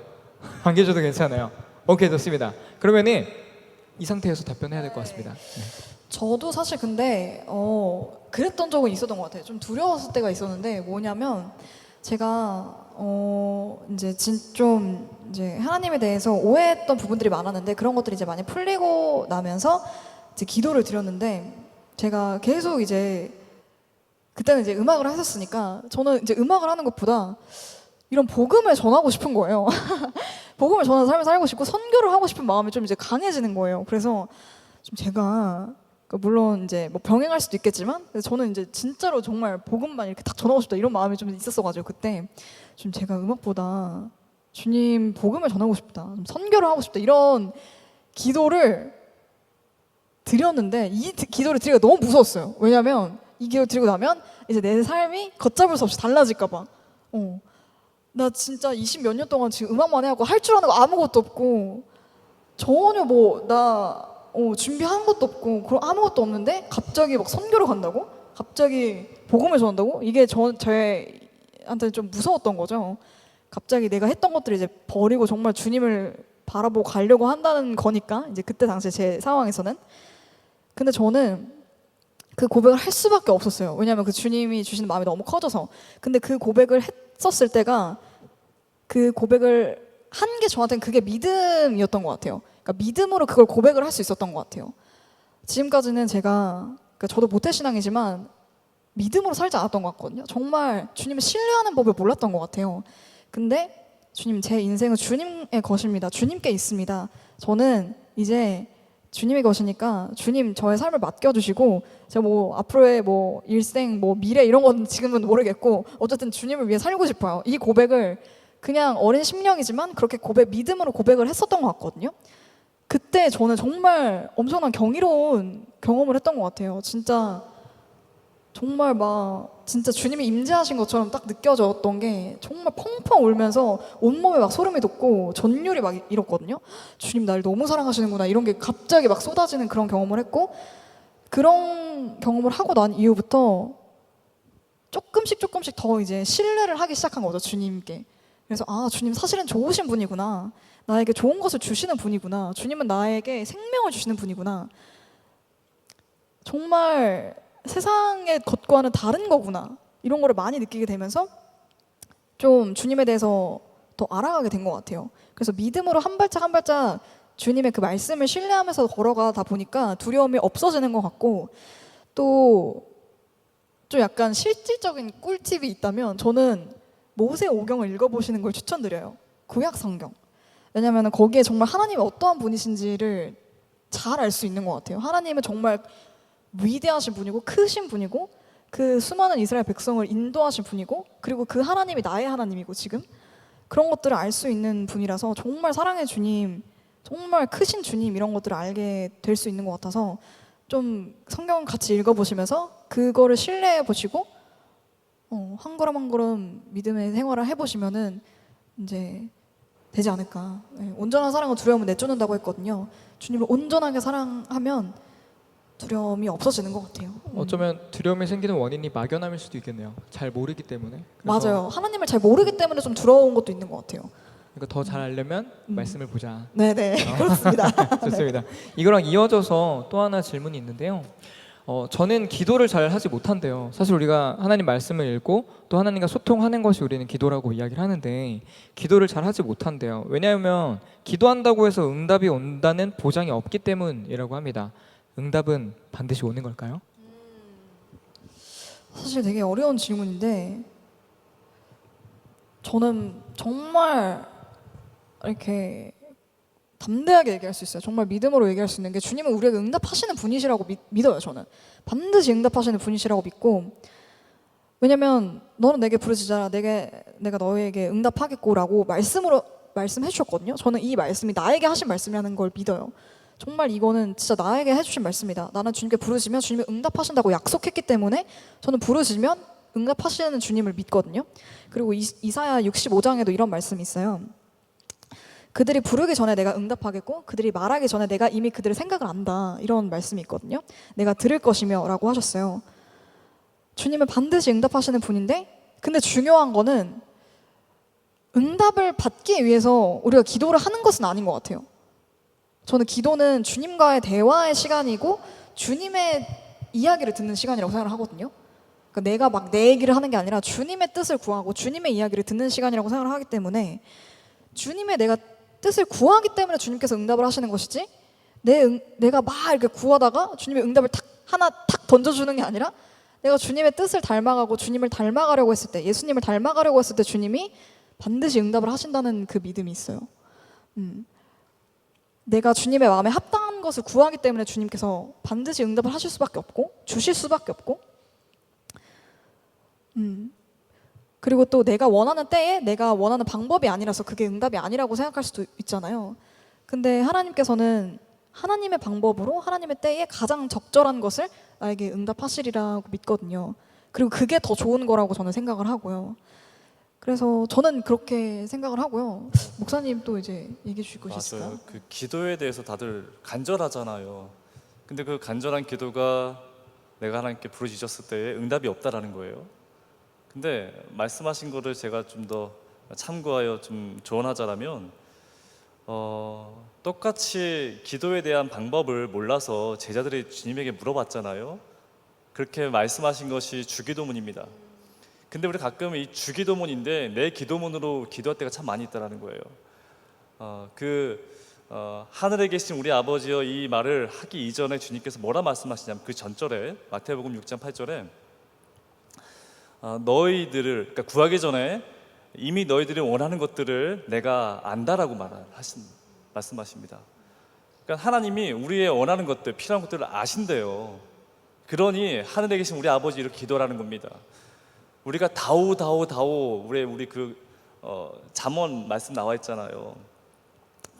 안 계셔도 괜찮아요. 오케이, 좋습니다. 그러면은 이 상태에서 답변해야 될 것 같습니다. 네.
저도 사실 근데 그랬던 적은 있었던 것 같아요. 좀 두려웠을 때가 있었는데 뭐냐면 제가 이제 좀 이제 하나님에 대해서 오해했던 부분들이 많았는데 그런 것들이 이제 많이 풀리고 나면서 이제 기도를 드렸는데 제가 계속 이제 그때는 이제 음악을 하셨으니까 저는 이제 음악을 하는 것보다 이런 복음을 전하고 싶은 거예요. 복음을 전하는 삶을 살고 싶고 선교를 하고 싶은 마음이 좀 이제 강해지는 거예요. 그래서 좀 제가 물론 이제 뭐 병행할 수도 있겠지만 저는 이제 진짜로 정말 복음만 이렇게 딱 전하고 싶다 이런 마음이 좀 있었어가지고 그때 좀 제가 음악보다 주님 복음을 전하고 싶다, 좀 선교를 하고 싶다 이런 기도를 드렸는데 이 기도를 드리기가 너무 무서웠어요. 왜냐면 이 기도를 드리고 나면 이제 내 삶이 걷잡을 수 없이 달라질까봐. 나 진짜 20 몇 년 동안 지금 음악만 해갖고 할 줄 아는 거 아무것도 없고 전혀 나 준비한 것도 없고 그런 아무것도 없는데 갑자기 막 선교를 간다고? 갑자기 복음을 전한다고? 이게 저한테는 좀 무서웠던 거죠. 갑자기 내가 했던 것들을 이제 버리고 정말 주님을 바라보고 가려고 한다는 거니까 이제 그때 당시에 제 상황에서는. 근데 저는 그 고백을 할 수밖에 없었어요. 왜냐하면 그 주님이 주시는 마음이 너무 커져서. 근데 그 고백을 했었을 때가 그 고백을 한 게 저한테는 그게 믿음이었던 것 같아요. 그러니까 믿음으로 그걸 고백을 할 수 있었던 것 같아요. 지금까지는 제가 그러니까 저도 모태신앙이지만 믿음으로 살지 않았던 것 같거든요. 정말 주님을 신뢰하는 법을 몰랐던 것 같아요. 근데 주님, 제 인생은 주님의 것입니다. 주님께 있습니다. 저는 이제 주님의 것이니까 주님 저의 삶을 맡겨주시고 제가 뭐 앞으로의 뭐 일생 뭐 미래 이런 건 지금은 모르겠고 어쨌든 주님을 위해 살고 싶어요. 이 고백을 그냥 어린 심령이지만 그렇게 믿음으로 고백을 했었던 것 같거든요. 그때 저는 정말 엄청난 경이로운 경험을 했던 것 같아요. 진짜 정말 진짜 주님이 임재하신 것처럼 딱 느껴졌던 게 정말 펑펑 울면서 온몸에 막 소름이 돋고 전율이 막 이렇거든요. 주님 날 너무 사랑하시는구나 이런 게 갑자기 막 쏟아지는 그런 경험을 했고 그런 경험을 하고 난 이후부터 조금씩 더 이제 신뢰를 하기 시작한 거죠, 주님께. 그래서 주님 사실은 좋으신 분이구나. 나에게 좋은 것을 주시는 분이구나. 주님은 나에게 생명을 주시는 분이구나. 정말 세상의 것과는 다른 거구나. 이런 거를 많이 느끼게 되면서 좀 주님에 대해서 더 알아가게 된 것 같아요. 그래서 믿음으로 한 발짝 한 발짝 주님의 그 말씀을 신뢰하면서 걸어가다 보니까 두려움이 없어지는 것 같고, 또 좀 약간 실질적인 꿀팁이 있다면 저는 모세 오경을 읽어보시는 걸 추천드려요. 구약 성경. 왜냐하면 거기에 정말 하나님이 어떠한 분이신지를 잘 알 수 있는 것 같아요. 하나님은 정말 위대하신 분이고 크신 분이고 그 수많은 이스라엘 백성을 인도하신 분이고, 그리고 그 하나님이 나의 하나님이고, 지금 그런 것들을 알 수 있는 분이라서 정말 사랑의 주님, 정말 크신 주님, 이런 것들을 알게 될 수 있는 것 같아서 좀 성경 같이 읽어보시면서 그거를 신뢰해 보시고 한 걸음 한 걸음 믿음의 생활을 해보시면은 이제 되지 않을까. 온전한 사랑은 두려움을 내쫓는다고 했거든요. 주님을 온전하게 사랑하면 두려움이 없어지는 것 같아요.
어쩌면 두려움이 생기는 원인이 막연함일 수도 있겠네요. 잘 모르기 때문에. 그래서
맞아요. 하나님을 잘 모르기 때문에 좀 두려운 것도 있는 것 같아요.
그러니까 더 잘 알려면 말씀을 보자.
네네. 그렇습니다.
좋습니다. 이거랑 이어져서 또 하나 질문이 있는데요. 저는 기도를 잘 하지 못한대요. 사실 우리가 하나님 말씀을 읽고 또 하나님과 소통하는 것이 우리는 기도라고 이야기를 하는데, 기도를 잘 하지 못한대요. 왜냐하면 기도한다고 해서 응답이 온다는 보장이 없기 때문이라고 합니다. 응답은 반드시 오는 걸까요?
사실 되게 어려운 질문인데, 저는 정말 이렇게 담대하게 얘기할 수 있어요. 정말 믿음으로 얘기할 수 있는 게, 주님은 우리에게 응답하시는 분이시라고 믿어요. 저는 반드시 응답하시는 분이시라고 믿고, 왜냐면 너는 내게 부르짖어라, 내가 너에게 응답하겠고라고 말씀해 주셨거든요. 저는 이 말씀이 나에게 하신 말씀이라는 걸 믿어요. 정말 이거는 진짜 나에게 해주신 말씀이다. 나는 주님께 부르짖으면 주님이 응답하신다고 약속했기 때문에 저는 부르짖으면 응답하시는 주님을 믿거든요. 그리고 이사야 65장에도 이런 말씀이 있어요. 그들이 부르기 전에 내가 응답하겠고 그들이 말하기 전에 내가 이미 그들의 생각을 안다, 이런 말씀이 있거든요. 내가 들을 것이며 라고 하셨어요. 주님은 반드시 응답하시는 분인데, 근데 중요한 거는 응답을 받기 위해서 우리가 기도를 하는 것은 아닌 것 같아요. 저는 기도는 주님과의 대화의 시간이고 주님의 이야기를 듣는 시간이라고 생각을 하거든요. 그러니까 내가 막 내 얘기를 하는 게 아니라 주님의 뜻을 구하고 주님의 이야기를 듣는 시간이라고 생각을 하기 때문에, 주님의 내가 뜻을 구하기 때문에 주님께서 응답을 하시는 것이지, 내가 막 이렇게 구하다가 주님의 응답을 하나 탁 던져주는 게 아니라, 내가 주님의 뜻을 닮아가고 주님을 닮아가려고 했을 때, 예수님을 닮아가려고 했을 때 주님이 반드시 응답을 하신다는 그 믿음이 있어요. 내가 주님의 마음에 합당한 것을 구하기 때문에 주님께서 반드시 응답을 하실 수밖에 없고 주실 수밖에 없고, 그리고 또 내가 원하는 때에 내가 원하는 방법이 아니라서 그게 응답이 아니라고 생각할 수도 있잖아요. 근데 하나님께서는 하나님의 방법으로 하나님의 때에 가장 적절한 것을 나에게 응답하시리라고 믿거든요. 그리고 그게 더 좋은 거라고 저는 생각을 하고요. 그래서 저는 그렇게 생각을 하고요. 목사님 또 이제 얘기해 주실 것이 있을까요?
맞아요. 그 기도에 대해서 다들 간절하잖아요. 근데 그 간절한 기도가 내가 하나님께 부르짖었을 때에 응답이 없다라는 거예요. 근데 말씀하신 거를 제가 좀 더 참고하여 좀 조언하자라면, 똑같이 기도에 대한 방법을 몰라서 제자들이 주님에게 물어봤잖아요. 그렇게 말씀하신 것이 주기도문입니다. 근데 우리 가끔 이 주기도문인데 내 기도문으로 기도할 때가 참 많이 있다라는 거예요. 하늘에 계신 우리 아버지여, 이 말을 하기 이전에 주님께서 뭐라 말씀하시냐면, 그 전절에 마태복음 6장 8절에 너희들을, 그러니까 구하기 전에 이미 너희들이 원하는 것들을 내가 안다라고 말씀하십니다. 그러니까 하나님이 우리의 원하는 것들, 필요한 것들을 아신대요. 그러니 하늘에 계신 우리 아버지 이렇게 기도하라는 겁니다. 우리가 다오 우리 잠언 말씀 나와 있잖아요.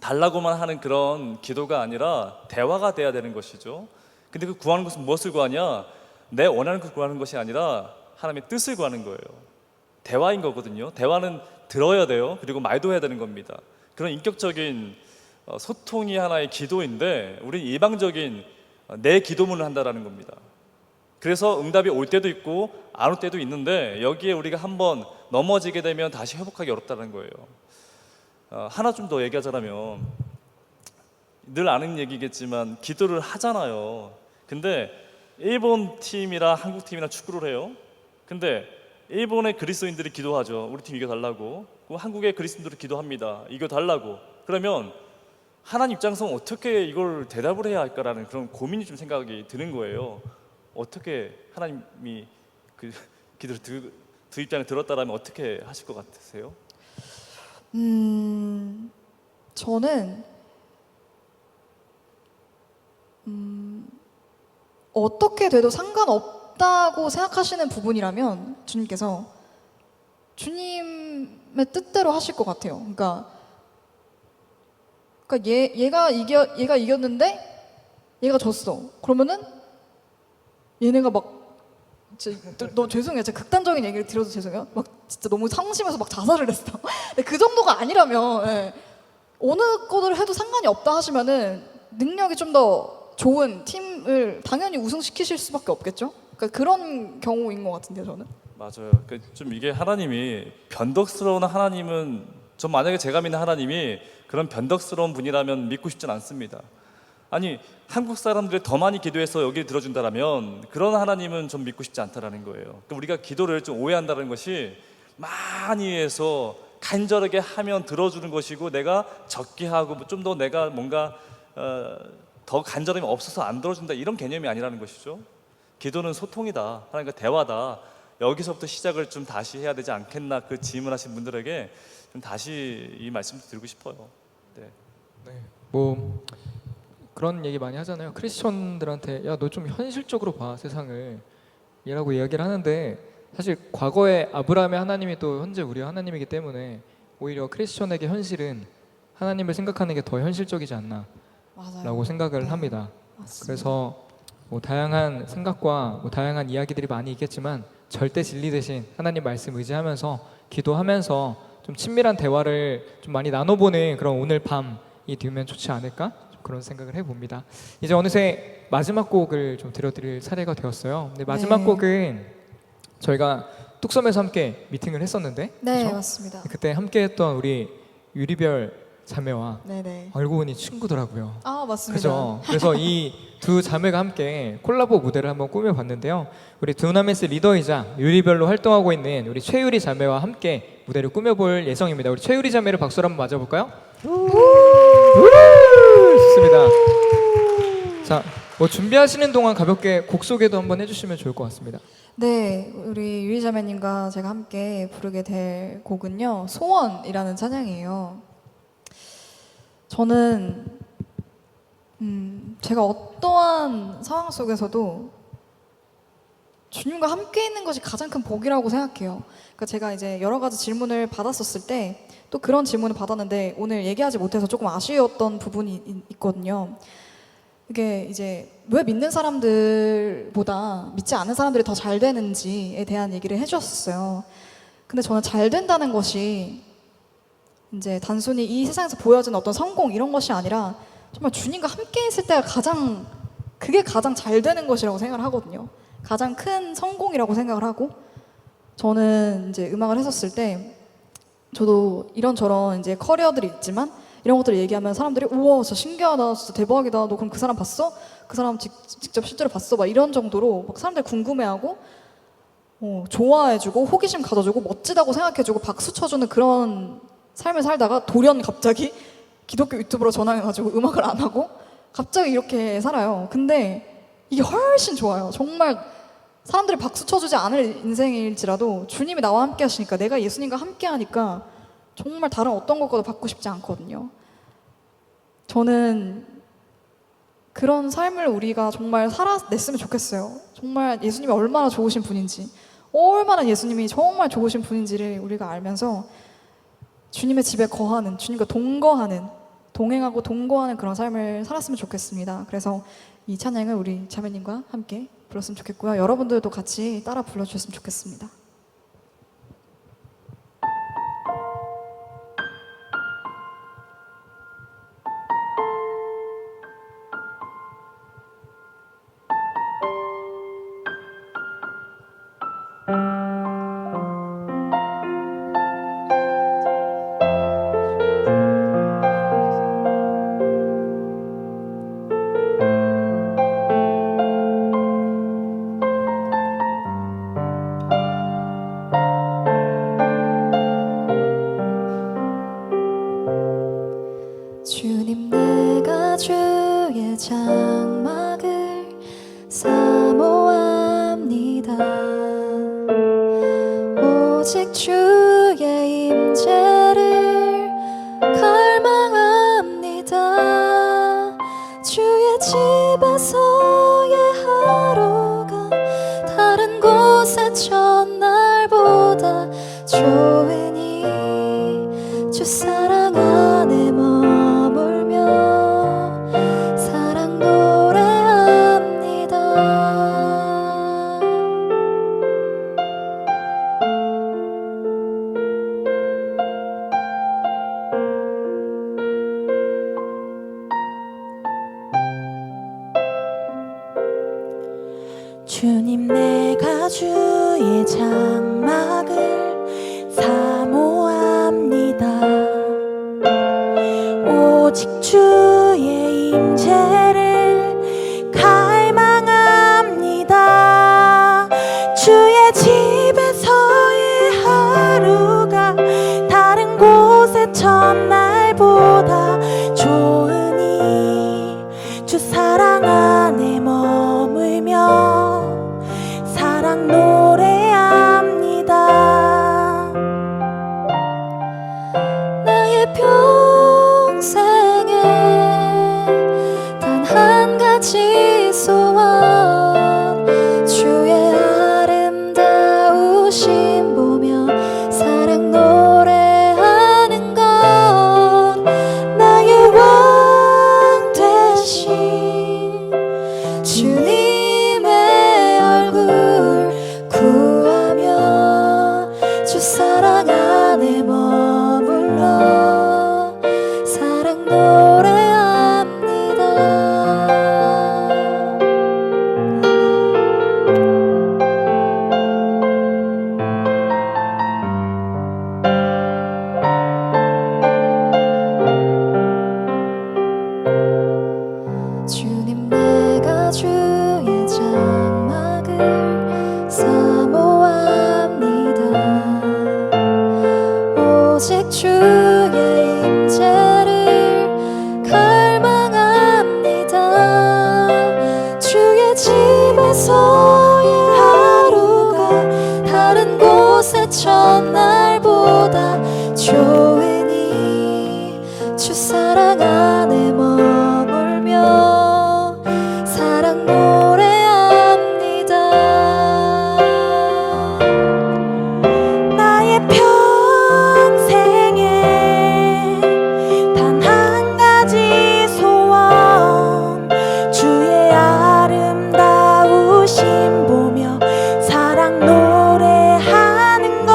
달라고만 하는 그런 기도가 아니라 대화가 돼야 되는 것이죠. 근데 그 구하는 것은 무엇을 구하냐? 내 원하는 걸 구하는 것이 아니라 하나님의 뜻을 구하는 거예요. 대화인 거거든요. 대화는 들어야 돼요. 그리고 말도 해야 되는 겁니다. 그런 인격적인 소통이 하나의 기도인데, 우리는 일방적인 내 기도문을 한다라는 겁니다. 그래서 응답이 올 때도 있고 안 올 때도 있는데, 여기에 우리가 한번 넘어지게 되면 다시 회복하기 어렵다는 거예요. 하나 좀 더 얘기하자면, 늘 아는 얘기겠지만 기도를 하잖아요. 근데 일본 팀이랑 한국 팀이랑 축구를 해요. 근데 일본의 그리스도인들이 기도하죠. 우리 팀 이겨달라고. 그럼 한국의 그리스도인들이 기도합니다. 이겨달라고. 그러면 하나님 입장에서는 어떻게 이걸 대답을 해야 할까라는 그런 고민이 좀 생각이 드는 거예요. 어떻게 하나님이 그 기도를 두 입장을 들었다라면 어떻게 하실 것 같으세요?
저는 어떻게 돼도 상관없다고 생각하시는 부분이라면 주님께서 주님의 뜻대로 하실 것 같아요. 그러니까 얘가 이겼는데 얘가 졌어. 그러면은 얘네가 막 진짜 너 죄송해요. 진짜 극단적인 얘기를 드려서 죄송해요. 막 진짜 너무 상심해서 막 자살을 했어. 근데 그 정도가 아니라면 어느 거를 해도 상관이 없다 하시면은 능력이 좀 더 좋은 팀을 당연히 우승시키실 수밖에 없겠죠. 그러니까 그런 경우인 것 같은데요, 저는.
맞아요. 좀 이게 하나님이 변덕스러운 하나님은 전 만약에 제가 믿는 하나님이 그런 변덕스러운 분이라면 믿고 싶진 않습니다. 아니 한국 사람들이 더 많이 기도해서 여기를 들어준다라면 그런 하나님은 좀 믿고 싶지 않다라는 거예요. 그러니까 우리가 기도를 좀 오해한다는 것이 많이 해서 간절하게 하면 들어주는 것이고 내가 적게 하고 좀 더 내가 뭔가 더 간절함이 없어서 안 들어준다 이런 개념이 아니라는 것이죠. 기도는 소통이다. 하나님과 대화다. 여기서부터 시작을 좀 다시 해야 되지 않겠나 그 질문하신 분들에게 좀 다시 이 말씀 드리고 싶어요. 네.
뭐 그런 얘기 많이 하잖아요. 크리스천들한테 야 너 좀 현실적으로 봐 세상을 이라고 이야기를 하는데 사실 과거에 아브라함의 하나님이 또 현재 우리의 하나님이기 때문에 오히려 크리스천에게 현실은 하나님을 생각하는 게 더 현실적이지 않나라고
맞아요.
생각을
네,
합니다.
맞습니다.
그래서 뭐 다양한 생각과 뭐 다양한 이야기들이 많이 있겠지만 절대 진리 대신 하나님 말씀 의지하면서 기도하면서 좀 친밀한 대화를 좀 많이 나눠보는 그런 오늘 밤이 되면 좋지 않을까? 좀 그런 생각을 해봅니다. 이제 어느새 마지막 곡을 좀 들려드릴 차례가 되었어요. 근데 마지막
네.
곡은 저희가 뚝섬에서 함께 미팅을 했었는데
네,
그쵸?
맞습니다.
그때 함께했던 우리 유리별 자매와
네네.
알고 보니 친구더라고요.
아, 맞습니다.
그죠. 그래서 이 두 자매가 함께 콜라보 무대를 한번 꾸며봤는데요. 우리 두나메스 리더이자 유리별로 활동하고 있는 우리 최유리 자매와 함께 무대를 꾸며볼 예정입니다. 우리 최유리 자매를 박수로 한번 맞아볼까요? 좋습니다. 자, 뭐 준비하시는 동안 가볍게 곡 소개도 한번 해주시면 좋을 것 같습니다.
네, 우리 유리자매님과 제가 함께 부르게 될 곡은요, 소원이라는 찬양이에요. 저는 제가 어떠한 상황 속에서도 주님과 함께 있는 것이 가장 큰 복이라고 생각해요. 그러니까 제가 이제 여러 가지 질문을 받았었을 때 또 그런 질문을 받았는데 오늘 얘기하지 못해서 조금 아쉬웠던 부분이 있거든요. 이게 이제 왜 믿는 사람들보다 믿지 않는 사람들이 더 잘 되는지에 대한 얘기를 해주셨어요. 근데 저는 잘 된다는 것이 이제 단순히 이 세상에서 보여지는 어떤 성공 이런 것이 아니라 정말 주님과 함께 있을 때가 그게 가장 잘 되는 것이라고 생각을 하거든요. 가장 큰 성공이라고 생각을 하고 저는 이제 음악을 했었을 때 저도 이런저런 이제 커리어들이 있지만 이런 것들을 얘기하면 사람들이 우와 진짜 신기하다 진짜 대박이다 너 그럼 그 사람 봤어? 그 사람 직접 실제로 봤어? 막 이런 정도로 막 사람들이 궁금해하고 좋아해주고 호기심 가져주고 멋지다고 생각해주고 박수 쳐주는 그런 삶을 살다가 돌연 갑자기 기독교 유튜브로 전화해가지고 음악을 안 하고 갑자기 이렇게 살아요. 근데 이게 훨씬 좋아요. 정말 사람들이 박수 쳐주지 않을 인생일지라도 주님이 나와 함께 하시니까 내가 예수님과 함께 하니까 정말 다른 어떤 것과도 받고 싶지 않거든요. 저는 그런 삶을 우리가 정말 살아냈으면 좋겠어요. 정말 예수님이 얼마나 좋으신 분인지, 얼마나 예수님이 정말 좋으신 분인지를 우리가 알면서 주님의 집에 거하는, 주님과 동거하는, 동행하고 동거하는 그런 삶을 살았으면 좋겠습니다. 그래서 이 찬양을 우리 자매님과 함께 불렀으면 좋겠고요. 여러분들도 같이 따라 불러주셨으면 좋겠습니다.
주의 장막을 사모합니다. 오직 주의 임재를 갈망합니다. 주의 집에서의 하루가 다른 곳의 첫날보다 좋으니 주 사랑 안에 머물며 사랑 노래합니다. 주님 내가 주의 장막을 사모합니다. 오직 주의 임재를 갈망합니다. 주의 집에서의 하루가 다른 곳의 첫날보다 좋으니 주 사랑 안에 머물며 사랑 노래합니다. 나의 평생에 단 한 가지 소원 주의 아름다우심 보며 사랑 노래하는 것 나의 왕 되신 주님의 얼굴 구하며 주 사랑 안에 머물러 사랑 노래합니다. 주님 내가 주의 장막을 사모합니다. 오직 주의 임재를 갈망합니다. 주의 집에서의 하루가 다른 곳의 첫날보다 좋으니 주 사랑 안에 머물며 사랑 노래합니다. 나의 평생에 단 한 가지 소원 주의 아름다우심 보며 사랑 노래하는 것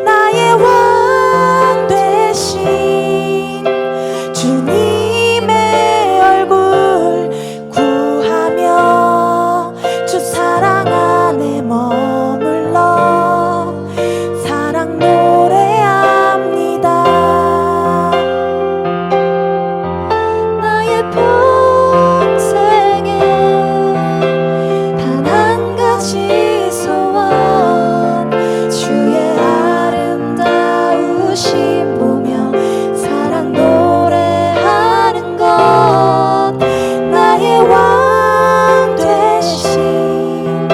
나의 왕 되신 주님의 얼굴 구하며 주 사랑 안에 머물러 사랑 노래합니다. 나의 평생에 단 한 가지 소원 주의 아름다우심 보며 사랑 노래하는 것 나의 왕 되신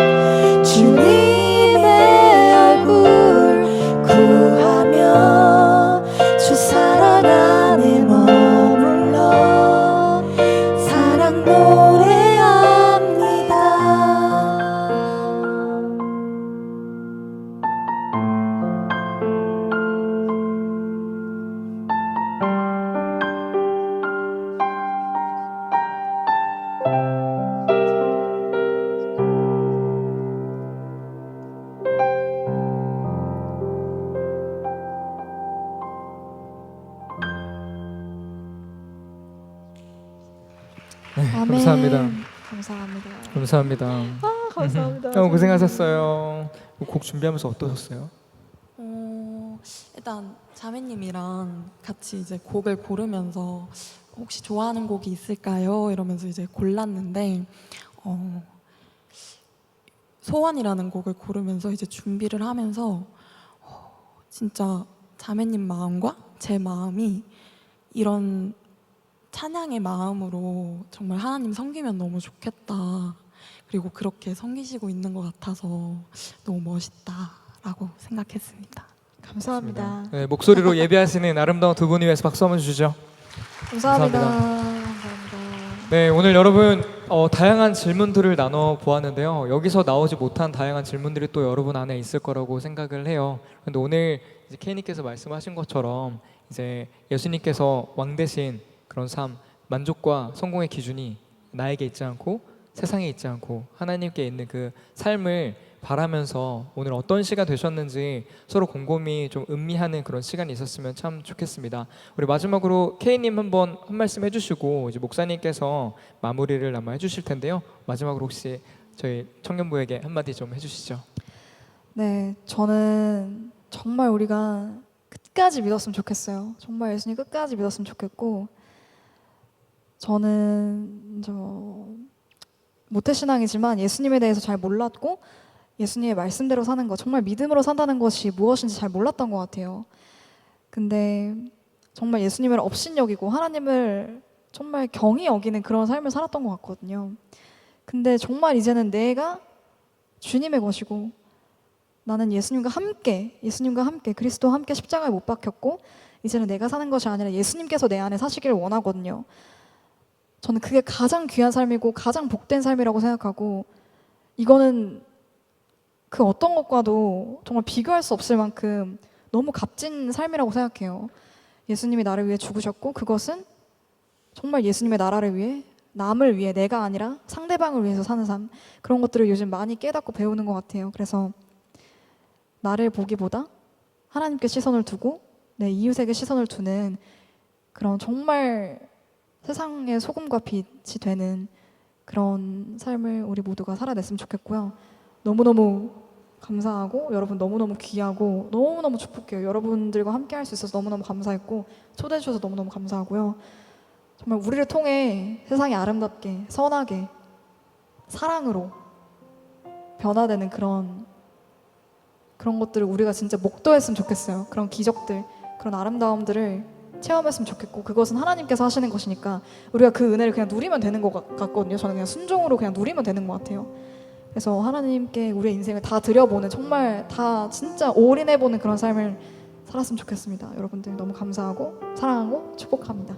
주님의 얼굴 구하며 주 사랑 안에 머물러 사랑 노래합니다. 아멘.
감사합니다.
감사합니다.
감사합니다.
감사합니다.
너무 고생하셨어요. 곡 준비하면서 어떠셨어요?
일단 자매님이랑 같이 이제 곡을 고르면서 혹시 좋아하는 곡이 있을까요? 이러면서 이제 골랐는데 소원이라는 곡을 고르면서 이제 준비를 하면서 진짜 자매님 마음과 제 마음이 이런 찬양의 마음으로 정말 하나님 섬기면 너무 좋겠다. 그리고 그렇게 섬기시고 있는 것 같아서 너무 멋있다라고 생각했습니다.
감사합니다.
네, 목소리로 예배하시는 아름다운 두 분을 위해서 박수 한번 주시죠.
감사합니다.
감사합니다.
감사합니다.
네, 오늘 여러분 다양한 질문들을 나눠 보았는데요. 여기서 나오지 못한 다양한 질문들이 또 여러분 안에 있을 거라고 생각을 해요. 근데 오늘 이제 케이님께서 말씀하신 것처럼 이제 예수님께서 왕 대신 그런 삶, 만족과 성공의 기준이 나에게 있지 않고 세상에 있지 않고 하나님께 있는 그 삶을 바라면서 오늘 어떤 시간 되셨는지 서로 곰곰이 좀 음미하는 그런 시간이 있었으면 참 좋겠습니다. 우리 마지막으로 K님 한번 한 말씀 해주시고 이제 목사님께서 마무리를 아마 해주실 텐데요. 마지막으로 혹시 저희 청년부에게 한마디 좀 해주시죠.
네, 저는 정말 우리가 끝까지 믿었으면 좋겠어요. 정말 예수님 끝까지 믿었으면 좋겠고, 저는 모태신앙이지만 예수님에 대해서 잘 몰랐고 예수님의 말씀대로 사는 것, 정말 믿음으로 산다는 것이 무엇인지 잘 몰랐던 것 같아요. 근데 정말 예수님을 업신여기고 하나님을 정말 경히 여기는 그런 삶을 살았던 것 같거든요. 근데 정말 이제는 내가 주님의 것이고 나는 예수님과 함께 그리스도와 함께 십자가에 못 박혔고 이제는 내가 사는 것이 아니라 예수님께서 내 안에 사시기를 원하거든요. 저는 그게 가장 귀한 삶이고 가장 복된 삶이라고 생각하고, 이거는 그 어떤 것과도 정말 비교할 수 없을 만큼 너무 값진 삶이라고 생각해요. 예수님이 나를 위해 죽으셨고 그것은 정말 예수님의 나라를 위해, 남을 위해, 내가 아니라 상대방을 위해서 사는 삶, 그런 것들을 요즘 많이 깨닫고 배우는 것 같아요. 그래서 나를 보기보다 하나님께 시선을 두고 내 이웃에게 시선을 두는 그런 정말 세상의 소금과 빛이 되는 그런 삶을 우리 모두가 살아냈으면 좋겠고요. 너무너무 감사하고 여러분 너무너무 귀하고 너무너무 축복해요. 여러분들과 함께 할 수 있어서 너무너무 감사했고 초대해 주셔서 너무너무 감사하고요. 정말 우리를 통해 세상이 아름답게 선하게 사랑으로 변화되는 그런 것들을 우리가 진짜 목도했으면 좋겠어요. 그런 기적들, 그런 아름다움들을 체험했으면 좋겠고, 그것은 하나님께서 하시는 것이니까 우리가 그 은혜를 그냥 누리면 되는 것 같거든요. 저는 그냥 순종으로 그냥 누리면 되는 것 같아요. 그래서 하나님께 우리의 인생을 다 드려보는, 정말 다 진짜 올인해보는 그런 삶을 살았으면 좋겠습니다. 여러분들 너무 감사하고 사랑하고 축복합니다.